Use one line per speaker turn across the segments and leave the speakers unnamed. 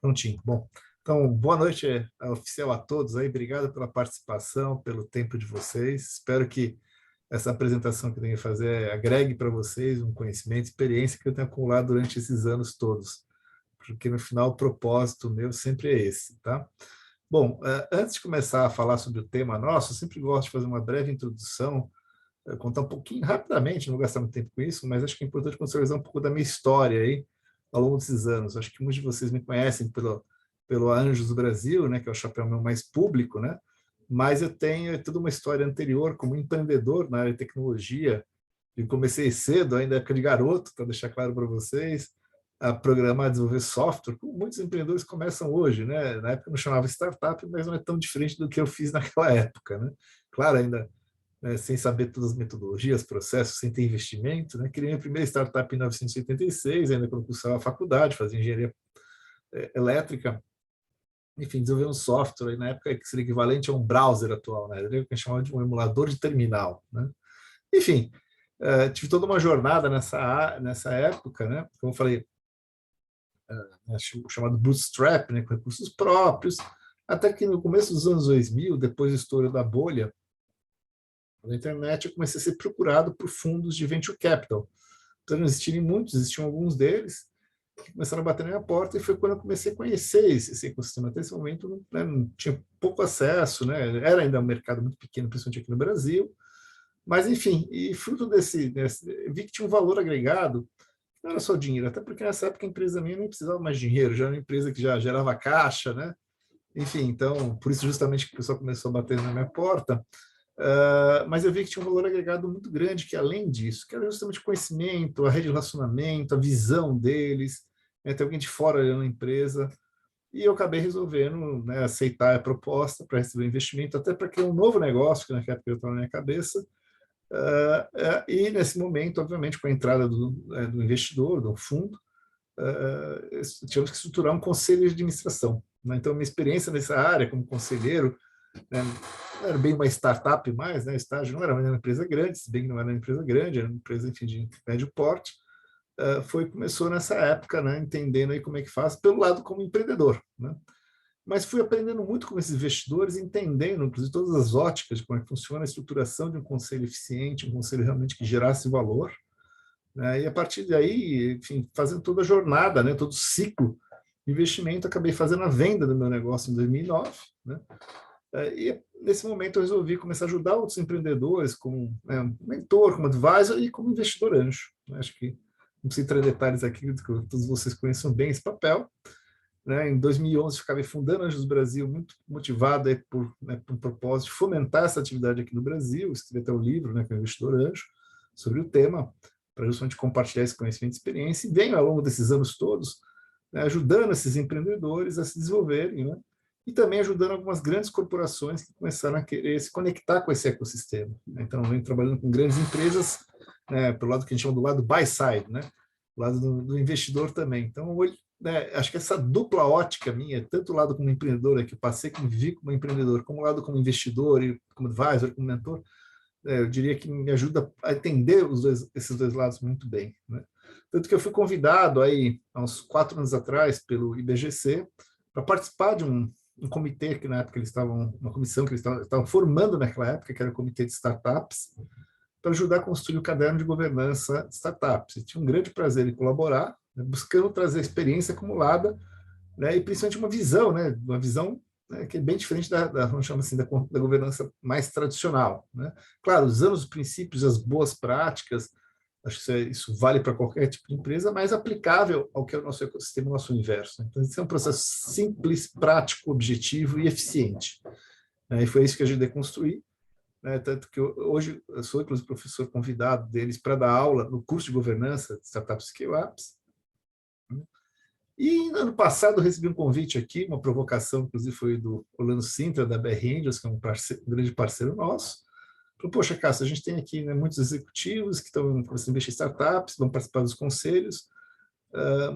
Prontinho. Bom, então, boa noite oficial a todos aí. Obrigado pela participação, pelo tempo de vocês. Espero que essa apresentação que eu tenho que fazer agregue para vocês um conhecimento, experiência que eu tenho acumulado durante esses anos todos, porque no final o propósito meu sempre é esse, tá? Bom, antes de começar a falar sobre o tema nosso, eu sempre gosto de fazer uma breve introdução, contar um pouquinho rapidamente, não vou gastar muito tempo com isso, mas acho que é importante contextualizar um pouco da minha história aí ao longo desses anos. Acho que muitos de vocês me conhecem pelo Anjos do Brasil, né, que é o chapéu meu mais público, né? Mas eu tenho toda uma história anterior como empreendedor na área de tecnologia. Eu comecei cedo, ainda época de garoto, para deixar claro para vocês, a programar, a desenvolver software, como muitos empreendedores começam hoje, né? Na época não chamava startup, mas não é tão diferente do que eu fiz naquela época, né? Claro, ainda sem saber todas as metodologias, processos, sem ter investimento, né? Criei a primeira startup em 1986, ainda quando cursava a faculdade, fazia engenharia elétrica, enfim, desenvolver um software, na época que seria equivalente a um browser atual, né? Era o que a gente chamava de um emulador de terminal, né? Enfim, tive toda uma jornada nessa época, né? Como eu falei, chamado bootstrap, né? Com recursos próprios, até que no começo dos anos 2000, depois do estouro da bolha na internet, eu comecei a ser procurado por fundos de venture capital. Então, não existiam muitos, existiam alguns deles, que começaram a bater na minha porta, e foi quando eu comecei a conhecer esse ecossistema. Até esse momento, né, não tinha pouco acesso, né, era ainda um mercado muito pequeno, principalmente aqui no Brasil, mas, enfim, e fruto vi que tinha um valor agregado, não era só dinheiro, até porque nessa época a empresa minha nem precisava mais de dinheiro, já era uma empresa que já gerava caixa, né, enfim, então, por isso justamente que o pessoal começou a bater na minha porta, mas eu vi que tinha um valor agregado muito grande, que além disso, que era justamente o conhecimento, a rede de relacionamento, a visão deles, né, ter alguém de fora olhando a empresa, e eu acabei resolvendo, né, aceitar a proposta para receber investimento, até para criar um novo negócio, que naquela época eu estava na minha cabeça, e nesse momento, obviamente, com a entrada do investidor, do fundo, tivemos que estruturar um conselho de administração, né? Então, minha experiência nessa área como conselheiro, né, não era bem uma startup mais, né? O estágio não era uma empresa grande, se bem que não era uma empresa grande, era uma empresa, enfim, de médio porte. Começou nessa época, né, entendendo aí como é que faz, pelo lado como empreendedor, né? Mas fui aprendendo muito com esses investidores, entendendo, inclusive, todas as óticas de como é que funciona a estruturação de um conselho eficiente, um conselho realmente que gerasse valor, né? E a partir daí, enfim, fazendo toda a jornada, né, todo o ciclo de investimento, acabei fazendo a venda do meu negócio em 2009, né? E nesse momento eu resolvi começar a ajudar outros empreendedores como, né, um mentor, como advisor e como investidor anjo. Acho que não preciso entrar em detalhes aqui, que todos vocês conheçam bem esse papel. Né? Em 2011, eu acabei fundando Anjos Brasil, muito motivado aí por um propósito de fomentar essa atividade aqui no Brasil. Escrevi até um livro, né, que é o Investidor Anjo, sobre o tema, para justamente compartilhar esse conhecimento e experiência. E venho, ao longo desses anos todos, né, ajudando esses empreendedores a se desenvolverem, né? E também ajudando algumas grandes corporações que começaram a querer se conectar com esse ecossistema. Então, eu venho trabalhando com grandes empresas, né, pelo lado que a gente chama do lado buy side, né, do lado do investidor também. Então, né, acho que essa dupla ótica minha, tanto o lado como empreendedor, que eu passei como vivi como empreendedor, como o lado como investidor, e como advisor, como mentor, eu diria que me ajuda a entender esses dois lados muito bem, né? Tanto que eu fui convidado aí, há uns 4 anos atrás, pelo IBGC, para participar de um comitê que na época eles estavam, uma comissão que eles estavam formando naquela época, que era o Comitê de Startups, para ajudar a construir o caderno de governança de startups. E tinha um grande prazer em colaborar, né, buscando trazer a experiência acumulada, né, e principalmente uma visão, né, que é bem diferente vamos chamar assim, da governança mais tradicional, né? Claro, usando os princípios, as boas práticas, acho que isso vale para qualquer tipo de empresa, mas aplicável ao que é o nosso ecossistema, o nosso universo. Então, isso é um processo simples, prático, objetivo e eficiente, né? E foi isso que a gente construir, né? Tanto que hoje eu sou, inclusive, professor convidado deles para dar aula no curso de governança de Startup Scale-Ups, né? E no ano passado eu recebi um convite aqui, uma provocação, inclusive foi do Orlando Sintra, da BR Angels, que é um grande parceiro nosso. Falou, poxa, Cássio, a gente tem aqui, né, muitos executivos que estão começando a investir em startups, vão participar dos conselhos,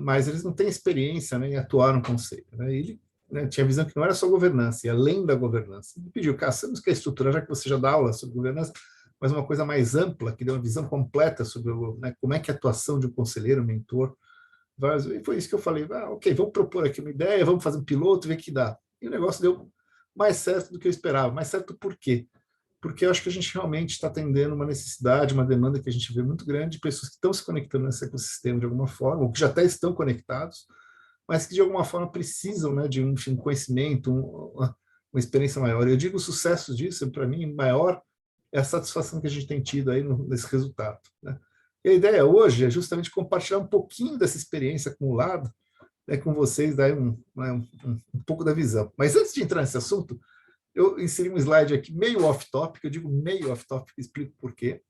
mas eles não têm experiência, né, em atuar no conselho, né? E ele, né, tinha a visão que não era só governança, e além da governança. Ele pediu, Cássio, você não quer estruturar, já que você já dá aula sobre governança, mas uma coisa mais ampla, que dê uma visão completa sobre, né, como é que é a atuação de um conselheiro, mentor, E foi isso que eu falei, ok, vamos propor aqui uma ideia, vamos fazer um piloto, ver o que dá. E o negócio deu mais certo do que eu esperava. Mais certo por quê? Porque eu acho que a gente realmente está atendendo uma necessidade, uma demanda que a gente vê muito grande de pessoas que estão se conectando nesse ecossistema de alguma forma, ou que já até estão conectados, mas que de alguma forma precisam, né, de um, enfim, conhecimento, uma experiência maior. Eu digo o sucesso disso, para mim, maior é a satisfação que a gente tem tido aí nesse resultado, né? E a ideia hoje é justamente compartilhar um pouquinho dessa experiência acumulada, né, com vocês, daí um pouco da visão. Mas antes de entrar nesse assunto, eu inseri um slide aqui meio off-topic, eu digo meio off-topic, explico por quê.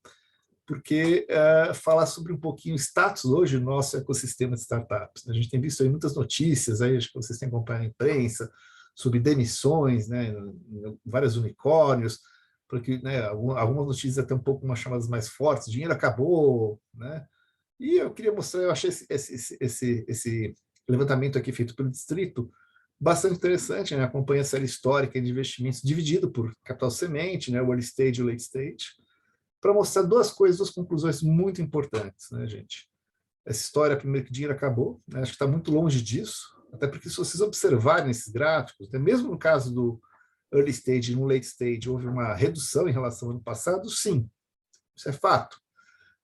Porque falar sobre um pouquinho o status hoje do nosso ecossistema de startups. A gente tem visto aí muitas notícias, aí, acho que vocês têm acompanhado a imprensa, sobre demissões, né, vários unicórnios, porque, né, algumas notícias até um pouco umas chamadas mais fortes, dinheiro acabou, né? E eu queria mostrar, eu achei esse levantamento aqui feito pelo Distrito bastante interessante, né? Acompanha a série histórica de investimentos dividido por capital semente, né, early stage e late stage, para mostrar duas coisas, duas conclusões muito importantes, né, gente? Essa história, primeiro, que dinheiro acabou, né? Acho que está muito longe disso, até porque se vocês observarem esses gráficos, né, mesmo no caso do early stage e no late stage, houve uma redução em relação ao ano passado, sim, isso é fato.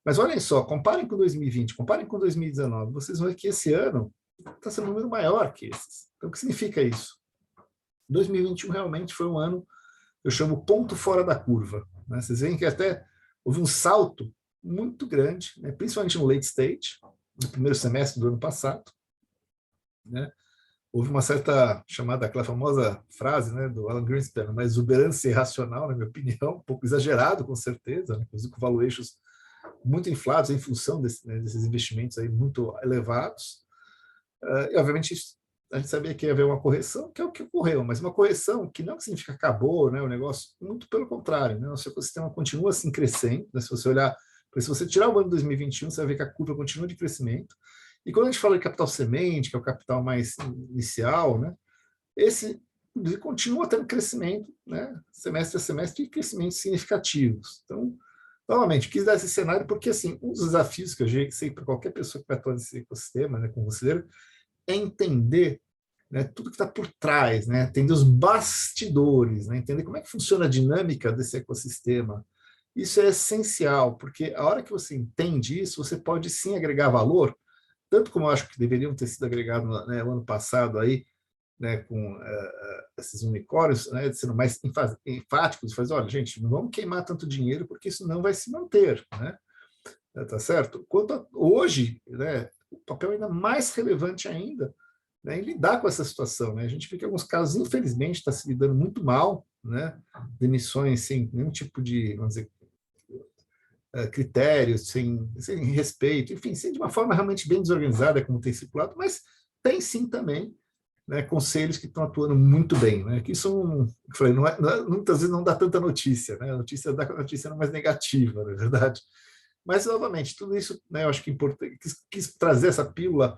Mas olhem só, comparem com 2020, comparem com 2019, vocês vão ver que esse ano está sendo um número maior que esses. Então, o que significa isso? 2021 realmente foi um ano, eu chamo ponto fora da curva, né? Vocês veem que até houve um salto muito grande, né? Principalmente no late stage, no primeiro semestre do ano passado, né? Houve uma certa chamada, aquela famosa frase, né, do Alan Greenspan, uma exuberância irracional, na minha opinião, um pouco exagerado, com certeza, né, com valuations muito inflados em função desses investimentos aí muito elevados. E, obviamente, a gente sabia que ia haver uma correção, que é o que ocorreu, mas uma correção que não significa acabou, né, o negócio, muito pelo contrário, né, o seu ecossistema continua assim crescendo, né, se você olhar, se você tirar o ano de 2021, você vai ver que a curva continua de crescimento. E quando a gente fala de capital semente, que é o capital mais inicial, né, esse continua tendo crescimento, né, semestre a semestre, e crescimentos significativos. Então, novamente, quis dar esse cenário porque, assim, um dos desafios que eu sei para qualquer pessoa que vai atuar nesse ecossistema, né, como conselheiro, é entender, né, tudo que está por trás, né, entender os bastidores, né, entender como é que funciona a dinâmica desse ecossistema. Isso é essencial, porque a hora que você entende isso, você pode sim agregar valor, tanto como eu acho que deveriam ter sido agregados, né, no ano passado aí, né, com esses unicórnios, né, sendo mais enfáticos, fazer, olha, gente, não vamos queimar tanto dinheiro porque isso não vai se manter, né? Tá certo? Hoje, né, o papel é ainda mais relevante ainda, né, em lidar com essa situação, né? A gente vê que em alguns casos, infelizmente, está se lidando muito mal, né? Demissões sem nenhum tipo de, vamos dizer, critérios, sem respeito, enfim, de uma forma realmente bem desorganizada, como tem circulado, mas tem sim também, né, conselhos que estão atuando muito bem, né? Que são, eu falei, muitas vezes não dá tanta notícia, né? A notícia é mais negativa, na verdade. Mas, novamente, tudo isso, né, eu acho que é importante, quis trazer essa pílula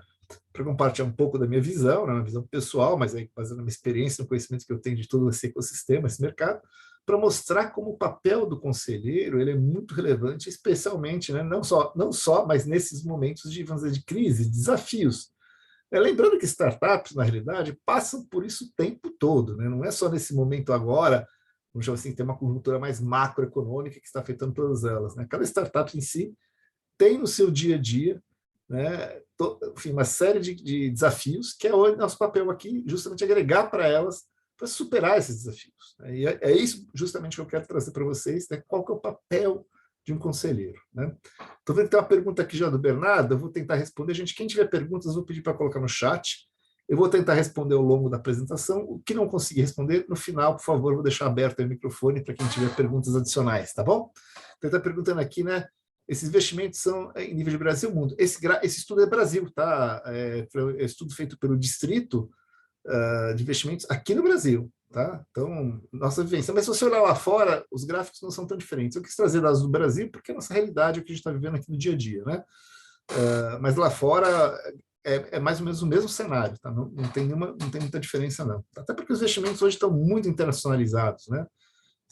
para compartilhar um pouco da minha visão, né, uma visão pessoal, mas aí fazendo a minha experiência, o conhecimento que eu tenho de todo esse ecossistema, esse mercado, para mostrar como o papel do conselheiro ele é muito relevante, especialmente, né, não só, mas nesses momentos de, vamos dizer, de crise, de desafios. Lembrando que startups, na realidade, passam por isso o tempo todo, né? Não é só nesse momento agora, vamos dizer assim, tem uma conjuntura mais macroeconômica que está afetando todas elas, né? Cada startup em si tem no seu dia a dia, né, enfim, uma série de desafios, que é o nosso papel aqui, justamente agregar para elas, para superar esses desafios. E é isso justamente que eu quero trazer para vocês, né, qual que é o papel de um conselheiro. Né? Estou vendo que tem uma pergunta aqui já do Bernardo, eu vou tentar responder. Gente, quem tiver perguntas, eu vou pedir para colocar no chat. Eu vou tentar responder ao longo da apresentação. O que não conseguir responder, no final, por favor, vou deixar aberto o microfone para quem tiver perguntas adicionais, tá bom? Então, está perguntando aqui, né? Esses investimentos são em nível de Brasil e mundo. Esse estudo é Brasil, tá? É estudo feito pelo Distrito de Investimentos aqui no Brasil, tá? Então, nossa vivência. Mas se você olhar lá fora, os gráficos não são tão diferentes. Eu quis trazer dados do Brasil porque a nossa realidade é o que a gente está vivendo aqui no dia a dia, né? Mas lá fora é mais ou menos o mesmo cenário, tá? Não tem muita diferença, não. Até porque os investimentos hoje estão muito internacionalizados, né?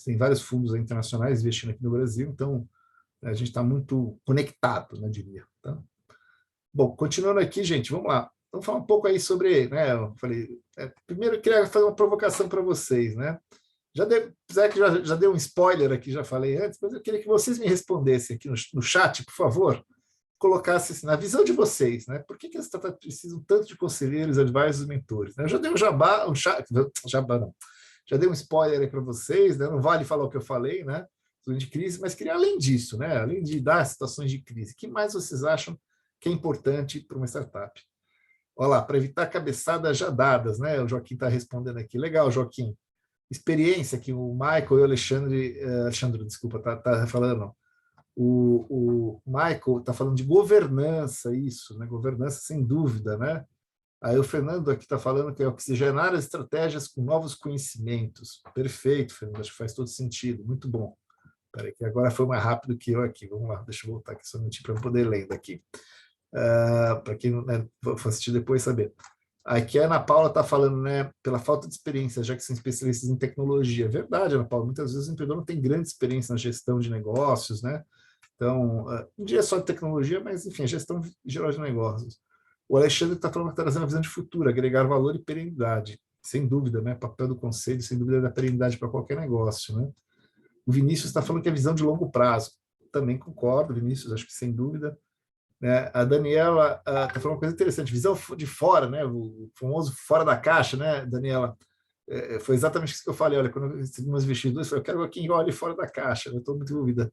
Tem vários fundos internacionais investindo aqui no Brasil, então a gente está muito conectado, né, diria. Tá? Bom, continuando aqui, gente, vamos lá. Vamos falar um pouco aí sobre, né, eu falei, primeiro eu queria fazer uma provocação para vocês, né? Apesar que já dei um spoiler aqui, já falei antes, mas eu queria que vocês me respondessem aqui no chat, por favor, colocasse assim, na visão de vocês, né? Por que as startups precisam tanto de conselheiros, advisors e mentores? Né? Eu já dei um jabá, jabá não, já dei um spoiler aí para vocês, né? Não vale falar o que eu falei, né? De crise, mas queria além disso, né? Além de dar situações de crise, o que mais vocês acham que é importante para uma startup? Olha lá, para evitar cabeçadas já dadas, né? O Joaquim está respondendo aqui. Legal, Joaquim. Experiência que o Michael e o Alexandre, desculpa, tá falando. O Michael está falando de governança, isso, né? Governança sem dúvida, né? Aí o Fernando aqui está falando que é oxigenar as estratégias com novos conhecimentos. Perfeito, Fernando, acho que faz todo sentido, muito bom. Peraí, que agora foi mais rápido que eu aqui. Vamos lá, deixa eu voltar aqui só um minutinho para eu poder ler daqui. Para quem for assistir depois saber. Aqui a Ana Paula está falando, né, pela falta de experiência, já que são especialistas em tecnologia. É verdade, Ana Paula, muitas vezes o empreendedor não tem grande experiência na gestão de negócios, né? Então, um dia é só de tecnologia, mas, enfim, a gestão geral de negócios. O Alexandre está falando que está trazendo uma visão de futuro, agregar valor e perenidade. Sem dúvida, né? Papel do conselho, sem dúvida, é da perenidade para qualquer negócio, né? O Vinícius está falando que é visão de longo prazo. Também concordo, Vinícius, acho que sem dúvida. Né? A Daniela está falando uma coisa interessante, visão de fora, né? O famoso fora da caixa, né, Daniela? Foi exatamente isso que eu falei. Olha, quando eu recebi meus vestidos, eu falei, eu quero quem olhe fora da caixa, eu estou muito envolvida.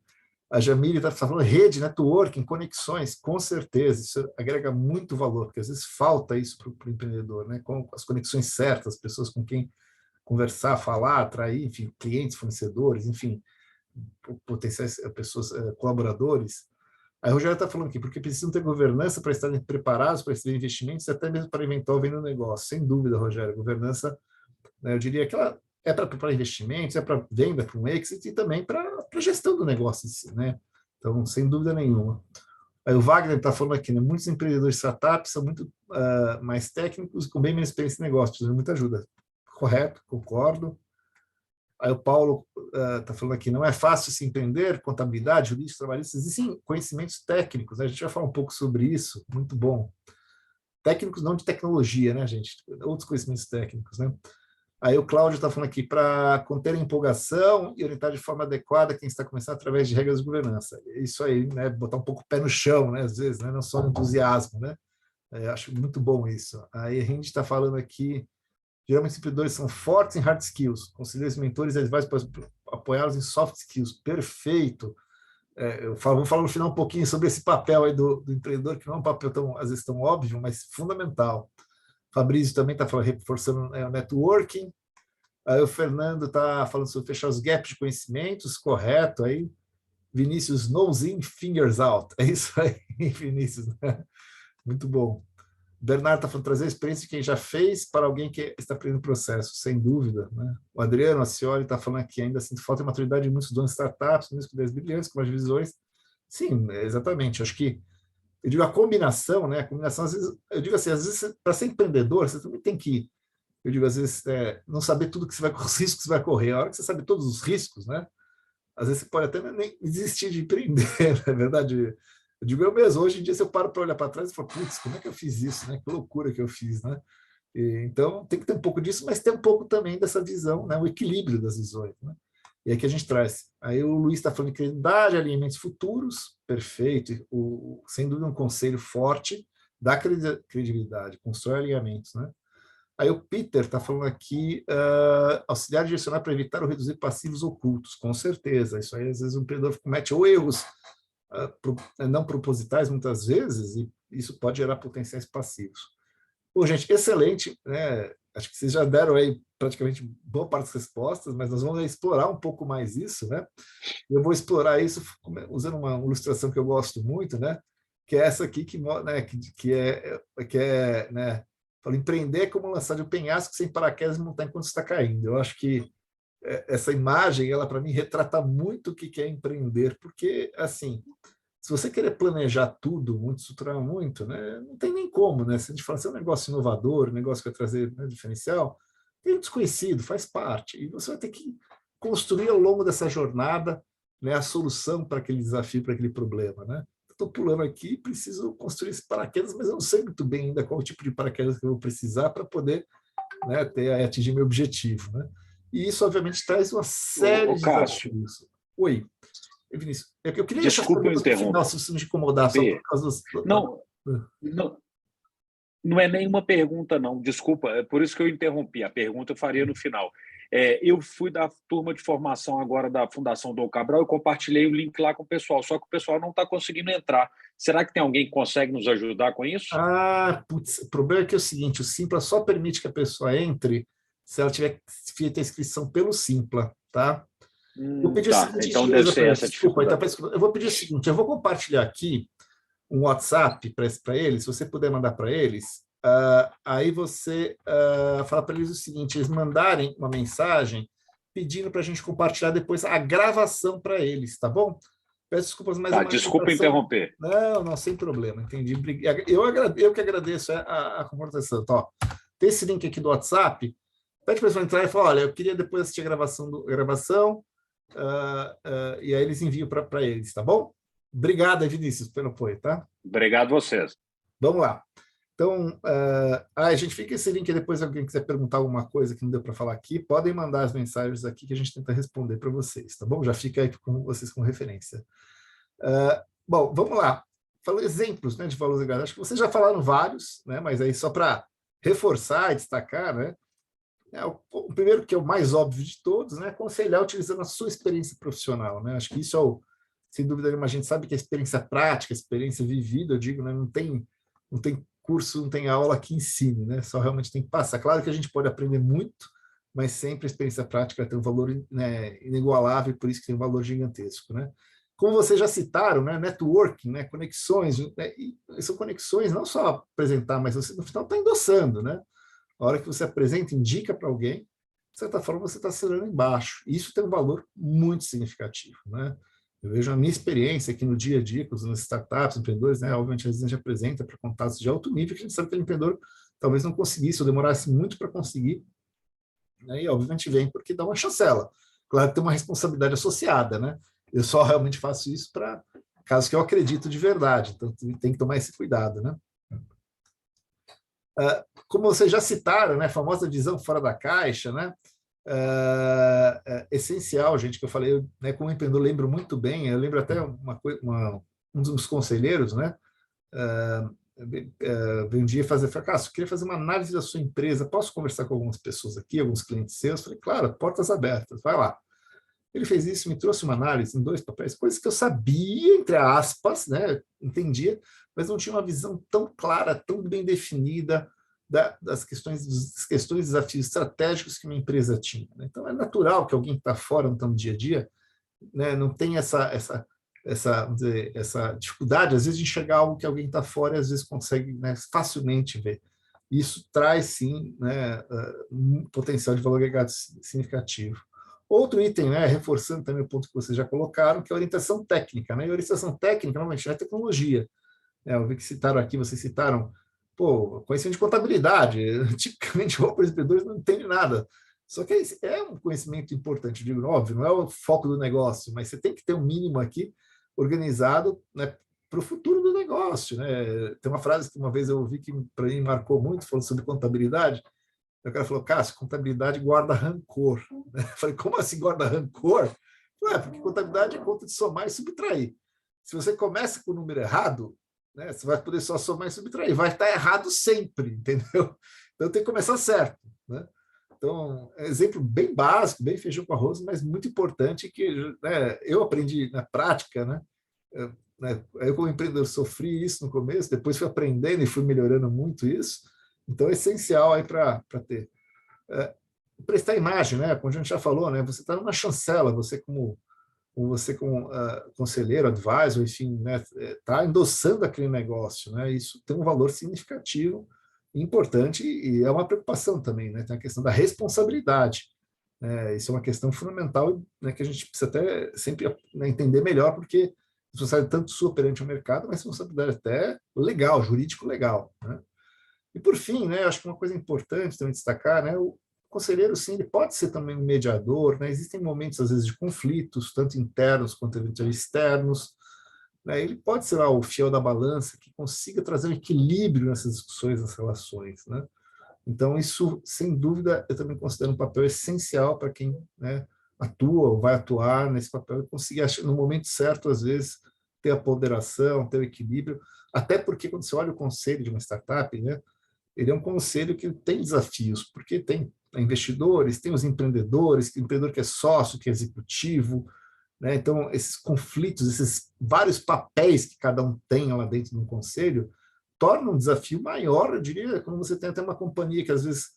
A Jamile está falando rede, networking, conexões, com certeza, isso agrega muito valor, porque às vezes falta isso para o empreendedor, né? Com as conexões certas, as pessoas com quem conversar, falar, atrair, enfim, clientes, fornecedores, enfim, potenciais pessoas, colaboradores. A Rogério está falando aqui, porque precisam ter governança para estarem preparados para receber investimentos e até mesmo para eventual venda do negócio. Sem dúvida, Rogério, governança, né, eu diria que ela é para investimentos, é para venda, para um exit e também para a gestão do negócio em si, né? Então, sem dúvida nenhuma. Aí o Wagner está falando aqui, né? Muitos empreendedores de startups são muito mais técnicos, com bem menos experiência em negócio, precisam de muita ajuda. Correto, concordo. Aí o Paulo está falando aqui, não é fácil se entender contabilidade, jurídica, trabalhista, existem conhecimentos técnicos, né? A gente vai falar um pouco sobre isso, muito bom. Técnicos não de tecnologia, né, gente? Outros conhecimentos técnicos, né? Aí o Cláudio está falando aqui, para conter a empolgação e orientar de forma adequada quem está começando através de regras de governança. Isso aí, né? Botar um pouco o pé no chão, né? Às vezes, né? Não só no entusiasmo, né? Acho muito bom isso. Aí a gente está falando aqui, geralmente os empreendedores são fortes em hard skills, conselheiros, mentores e advisors para apoiá-los em soft skills. Perfeito. Vou falar no final um pouquinho sobre esse papel aí do empreendedor, que não é um papel tão, às vezes, tão óbvio, mas fundamental. Fabrício também está reforçando o networking. Aí o Fernando está falando sobre fechar os gaps de conhecimentos, correto aí. Vinícius, nose in, fingers out. É isso aí, Vinícius. Né? Muito bom. Bernardo está falando trazer a experiência de quem já fez para alguém que está aprendendo o processo, sem dúvida. Né? O Adriano Acioli está falando aqui, ainda sinto falta de maturidade de muitos donos de startups, muitos ideias brilhantes, com as visões. Sim, exatamente. Acho que, eu digo, a combinação, né? A combinação, às vezes, eu digo assim, às vezes, para ser empreendedor, você também tem que, eu digo, às vezes, não saber tudo que você vai, os riscos que você vai correr. A hora que você sabe todos os riscos, né? Às vezes você pode até nem desistir de empreender, na verdade. Eu digo eu mesmo, hoje em dia, se eu paro para olhar para trás e falo, putz, como é que eu fiz isso, né? Que loucura que eu fiz, né? Então, tem que ter um pouco disso, mas tem um pouco também dessa visão, né? O equilíbrio das visões, né? E aí que a gente traz. Aí o Luiz está falando de credibilidade, alinhamentos futuros, perfeito. Sem dúvida, um conselho forte dá credibilidade, constrói alinhamentos, né? Aí o Peter está falando aqui, auxiliar e direcionar para evitar ou reduzir passivos ocultos, com certeza. Isso aí, às vezes, o empreendedor comete ou erros não propositais, muitas vezes, e isso pode gerar potenciais passivos. Bom, gente, excelente, né? Acho que vocês já deram aí praticamente boa parte das respostas, mas nós vamos explorar um pouco mais isso, né? Eu vou explorar isso usando uma ilustração que eu gosto muito, né? Que é essa aqui né? que é né? Fala, empreender é como lançar de um penhasco sem paraquedas e montar enquanto está caindo. Eu acho que essa imagem, ela para mim retrata muito o que é empreender, porque assim, se você querer planejar tudo, muito, estruturar muito, né, não tem nem como, né? Se a gente fala assim, é um negócio inovador, um negócio que vai trazer, né, diferencial, tem desconhecido, faz parte, e você vai ter que construir ao longo dessa jornada, né, a solução para aquele desafio, para aquele problema, né? estou pulando aqui, preciso construir esse paraquedas, mas eu não sei muito bem ainda qual tipo de paraquedas que eu vou precisar para poder, né, atingir meu objetivo, né? E isso, obviamente, traz uma série
Ô,
de
Cássio,
desafios. Oi, Vinícius. Eu queria deixar as
desculpa eu
perguntas para o final,
interromper.
se você não te incomodar, só por causa dos...
Não, não, não é nenhuma pergunta, não. Desculpa, é por isso que eu interrompi. A pergunta eu faria no final. Eu fui da turma de formação agora da Fundação Dom Cabral e compartilhei o link lá com o pessoal, só que o pessoal não está conseguindo entrar. Será que tem alguém que consegue nos ajudar com isso?
Putz, o problema é que é o seguinte, o Simpla só permite que a pessoa entre se ela tiver feito a inscrição pelo Simpla, tá? Vou pedir a
Tá.
seguinte
Então deve
gentileza
ser
para eles.
essa a
Desculpa, então,
dificuldade.
eu vou pedir o seguinte, eu vou compartilhar aqui um WhatsApp para eles, se você puder mandar para eles, aí você fala para eles o seguinte, eles mandarem uma mensagem pedindo para a gente compartilhar depois a gravação para eles, tá bom? Peço desculpas, mas é
Tá,
uma
desculpa
orientação.
interromper.
Não, não, sem problema, entendi. Eu que agradeço a conversação. Então, ó, tem esse link aqui do WhatsApp, pede para a pessoa entrar e falar, olha, eu queria depois assistir a gravação e aí eles enviam para eles, tá bom? Obrigado, Vinícius, pelo apoio, tá?
Obrigado a vocês.
Vamos lá. Então, a gente fica esse link, depois se alguém quiser perguntar alguma coisa que não deu para falar aqui, podem mandar as mensagens aqui que a gente tenta responder para vocês, tá bom? Já fica aí com vocês com referência. Bom, vamos lá. Falando exemplos, né, de valores agregados. Acho que vocês já falaram vários, né, mas aí só para reforçar e destacar, né, o primeiro, que é o mais óbvio de todos, né, aconselhar utilizando a sua experiência profissional, né? Acho que isso sem dúvida nenhuma, a gente sabe que a experiência prática, a experiência vivida, eu digo, né, não tem curso, não tem aula que ensine, né? Só realmente tem que passar. Claro que a gente pode aprender muito, mas sempre a experiência prática tem um valor, né, inigualável, e por isso que tem um valor gigantesco, né? Como vocês já citaram, né, networking, né, conexões, né, e são conexões não só apresentar, mas você no final está endossando, né? A hora que você apresenta, indica para alguém, de certa forma você está assinando embaixo. Isso tem um valor muito significativo, né? Eu vejo a minha experiência aqui no dia a dia com os startups, empreendedores, né? Obviamente, às vezes a gente apresenta para contatos de alto nível, que a gente sabe que o empreendedor talvez não conseguisse, ou demorasse muito para conseguir, né? E obviamente vem porque dá uma chancela. Claro que tem uma responsabilidade associada, né? Eu só realmente faço isso para casos que eu acredito de verdade, então tem que tomar esse cuidado, né? Como vocês já citaram, né, a famosa visão fora da caixa, né, essencial, gente, que eu falei, né, como empreendedor, lembro muito bem, eu lembro até um dos conselheiros, né, veio um dia fazer, Cássio, eu queria fazer uma análise da sua empresa, posso conversar com algumas pessoas aqui, alguns clientes seus? Falei, claro, portas abertas, vai lá. Ele fez isso, me trouxe uma análise em 2 papéis, coisas que eu sabia, entre aspas, né, entendia, mas não tinha uma visão tão clara, tão bem definida das questões, desafios estratégicos que uma empresa tinha. Né? Então, é natural que alguém que está fora, não está no dia a dia, né, não tenha vamos dizer, essa dificuldade, às vezes, de enxergar algo que alguém está fora e, às vezes, consegue, né, facilmente ver. Isso traz, sim, né, um potencial de valor agregado significativo. Outro item, né, reforçando também o ponto que vocês já colocaram, que é a orientação técnica. Né? E a orientação técnica, normalmente, é a tecnologia. Eu vi que citaram aqui, vocês citaram, conhecimento de contabilidade. Tipicamente, o empreendedor não entende nada. Só que é um conhecimento importante, digo, óbvio, não é o foco do negócio, mas você tem que ter um mínimo aqui organizado, né, para o futuro do negócio. Né? Tem uma frase que uma vez eu ouvi que para mim marcou muito, falando sobre contabilidade. O cara falou, Cássio, contabilidade guarda rancor. Eu falei, como assim guarda rancor? Porque contabilidade é conta de somar e subtrair. Se você começa com o número errado, né, você vai poder só somar e subtrair. Vai estar errado sempre, entendeu? Então tem que começar certo. Né? Então, é um exemplo bem básico, bem feijão com arroz, mas muito importante que, né, eu aprendi na prática, né? Eu, como empreendedor, sofri isso no começo, depois fui aprendendo e fui melhorando muito isso. Então, é essencial aí para ter. Prestar imagem, né? Como a gente já falou, né? Você está numa chancela, você como conselheiro, advisor, enfim, né? Está endossando aquele negócio, né? Isso tem um valor significativo, importante e é uma preocupação também, né? Tem a questão da responsabilidade. Isso é uma questão fundamental, né, que a gente precisa até sempre, né, entender melhor, porque responsabilidade tanto sua perante o mercado, mas responsabilidade até legal, jurídico legal. Né? E, por fim, né, acho que uma coisa importante também destacar, né, o conselheiro, sim, ele pode ser também um mediador, né, existem momentos, às vezes, de conflitos, tanto internos quanto externos, né, ele pode ser lá o fiel da balança que consiga trazer um equilíbrio nessas discussões, nas relações, né? Então, isso, sem dúvida, eu também considero um papel essencial para quem, né, atua ou vai atuar nesse papel e conseguir, no momento certo, às vezes, ter a ponderação, ter o equilíbrio, até porque quando você olha o conselho de uma startup, né, ele é um conselho que tem desafios, porque tem investidores, tem os empreendedores, o empreendedor que é sócio, que é executivo, né? Então, esses conflitos, esses vários papéis que cada um tem lá dentro de um conselho, torna um desafio maior, eu diria, quando você tem até uma companhia que às vezes,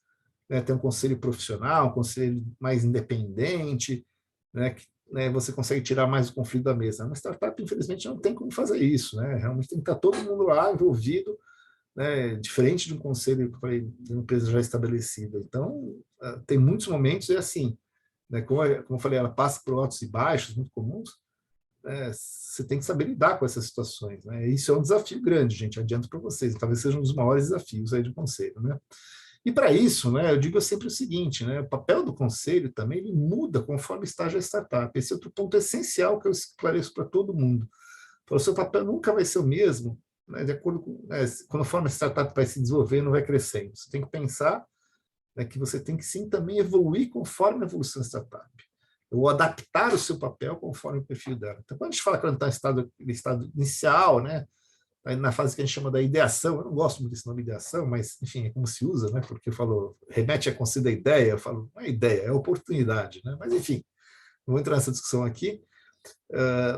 né, tem um conselho profissional, um conselho mais independente, né, que, né, você consegue tirar mais o conflito da mesa. Uma startup, infelizmente, não tem como fazer isso, né? Realmente tem que estar todo mundo lá envolvido, né, diferente de um conselho de uma empresa já estabelecida. Então, tem muitos momentos, é assim, né, como eu falei, ela passa por altos e baixos muito comuns, né, você tem que saber lidar com essas situações. Né? Isso é um desafio grande, gente, adianto para vocês, talvez seja um dos maiores desafios aí do conselho. Né? E para isso, né, eu digo sempre o seguinte, né, o papel do conselho também ele muda conforme estágio a startup. Esse é outro ponto essencial que eu esclareço para todo mundo. O seu papel nunca vai ser o mesmo, né, de acordo com, né, conforme a startup vai se desenvolvendo, vai crescendo. Você tem que pensar, né, que você tem que sim também evoluir conforme a evolução da startup, ou adaptar o seu papel conforme o perfil dela. Então, quando a gente fala que ela está em estado inicial, né, na fase que a gente chama da ideação, eu não gosto muito desse nome ideação, mas, enfim, é como se usa, né, porque eu falo, remete a conceito da ideia, eu falo, não é ideia, é oportunidade, né, mas, enfim, não vou entrar nessa discussão aqui,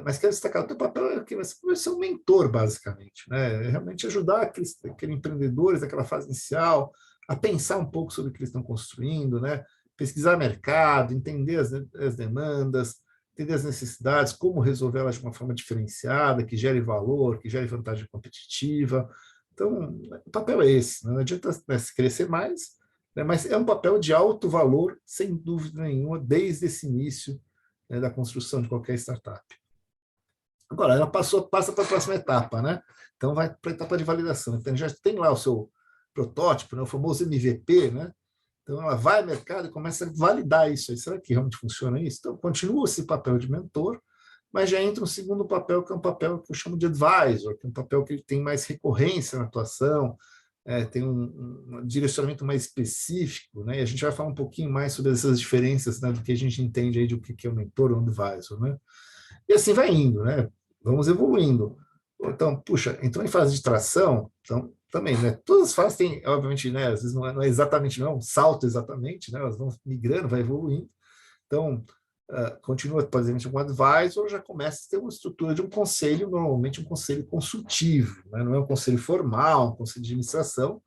mas quero destacar o teu papel é que você vai ser um mentor, basicamente, né, é realmente ajudar aqueles empreendedores daquela fase inicial a pensar um pouco sobre o que eles estão construindo, né, pesquisar mercado, entender as demandas, entender as necessidades, como resolvê-las de uma forma diferenciada, que gere valor, que gere vantagem competitiva. Então, o papel é esse, né? Não adianta, né, se crescer mais, né, mas é um papel de alto valor, sem dúvida nenhuma, desde esse início, né, da construção de qualquer startup. Agora, ela passa para a próxima etapa, né? Então, vai para a etapa de validação. Então, já tem lá o seu protótipo, né, o famoso MVP, né? Então, ela vai ao mercado e começa a validar isso aí. Será que realmente funciona isso? Então, continua esse papel de mentor, mas já entra um segundo papel, que é um papel que eu chamo de advisor, que é um papel que tem mais recorrência na atuação, tem um direcionamento mais específico, né? E a gente vai falar um pouquinho mais sobre essas diferenças, né, do que a gente entende aí do que é o mentor ou um advisor, né? E assim vai indo, né? Vamos evoluindo. Então, puxa, entrou em fase de tração, então também, né? Todas as fases têm, obviamente, né? Às vezes não é exatamente, não é um salto exatamente, né? Elas vão migrando, vai evoluindo. Então, continua, por exemplo, um advisor, já começa a ter uma estrutura de um conselho, normalmente um conselho consultivo, né? Não é um conselho formal, um conselho de administração,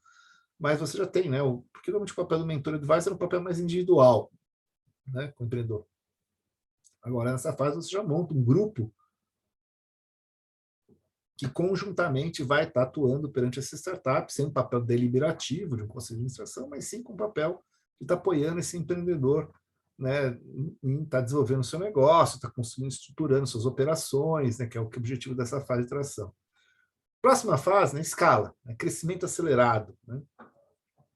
mas você já tem, né? Porque normalmente o papel do mentor e advisor é um papel mais individual, né? Com o empreendedor. Agora, nessa fase, você já monta um grupo que conjuntamente vai estar atuando perante essa startup, sem um papel deliberativo de um conselho de administração, mas sim com o papel de estar apoiando esse empreendedor, né, em estar desenvolvendo o seu negócio, estar construindo, estruturando suas operações, né, que é o objetivo dessa fase de tração. Próxima fase, né, escala, né, crescimento acelerado. Né?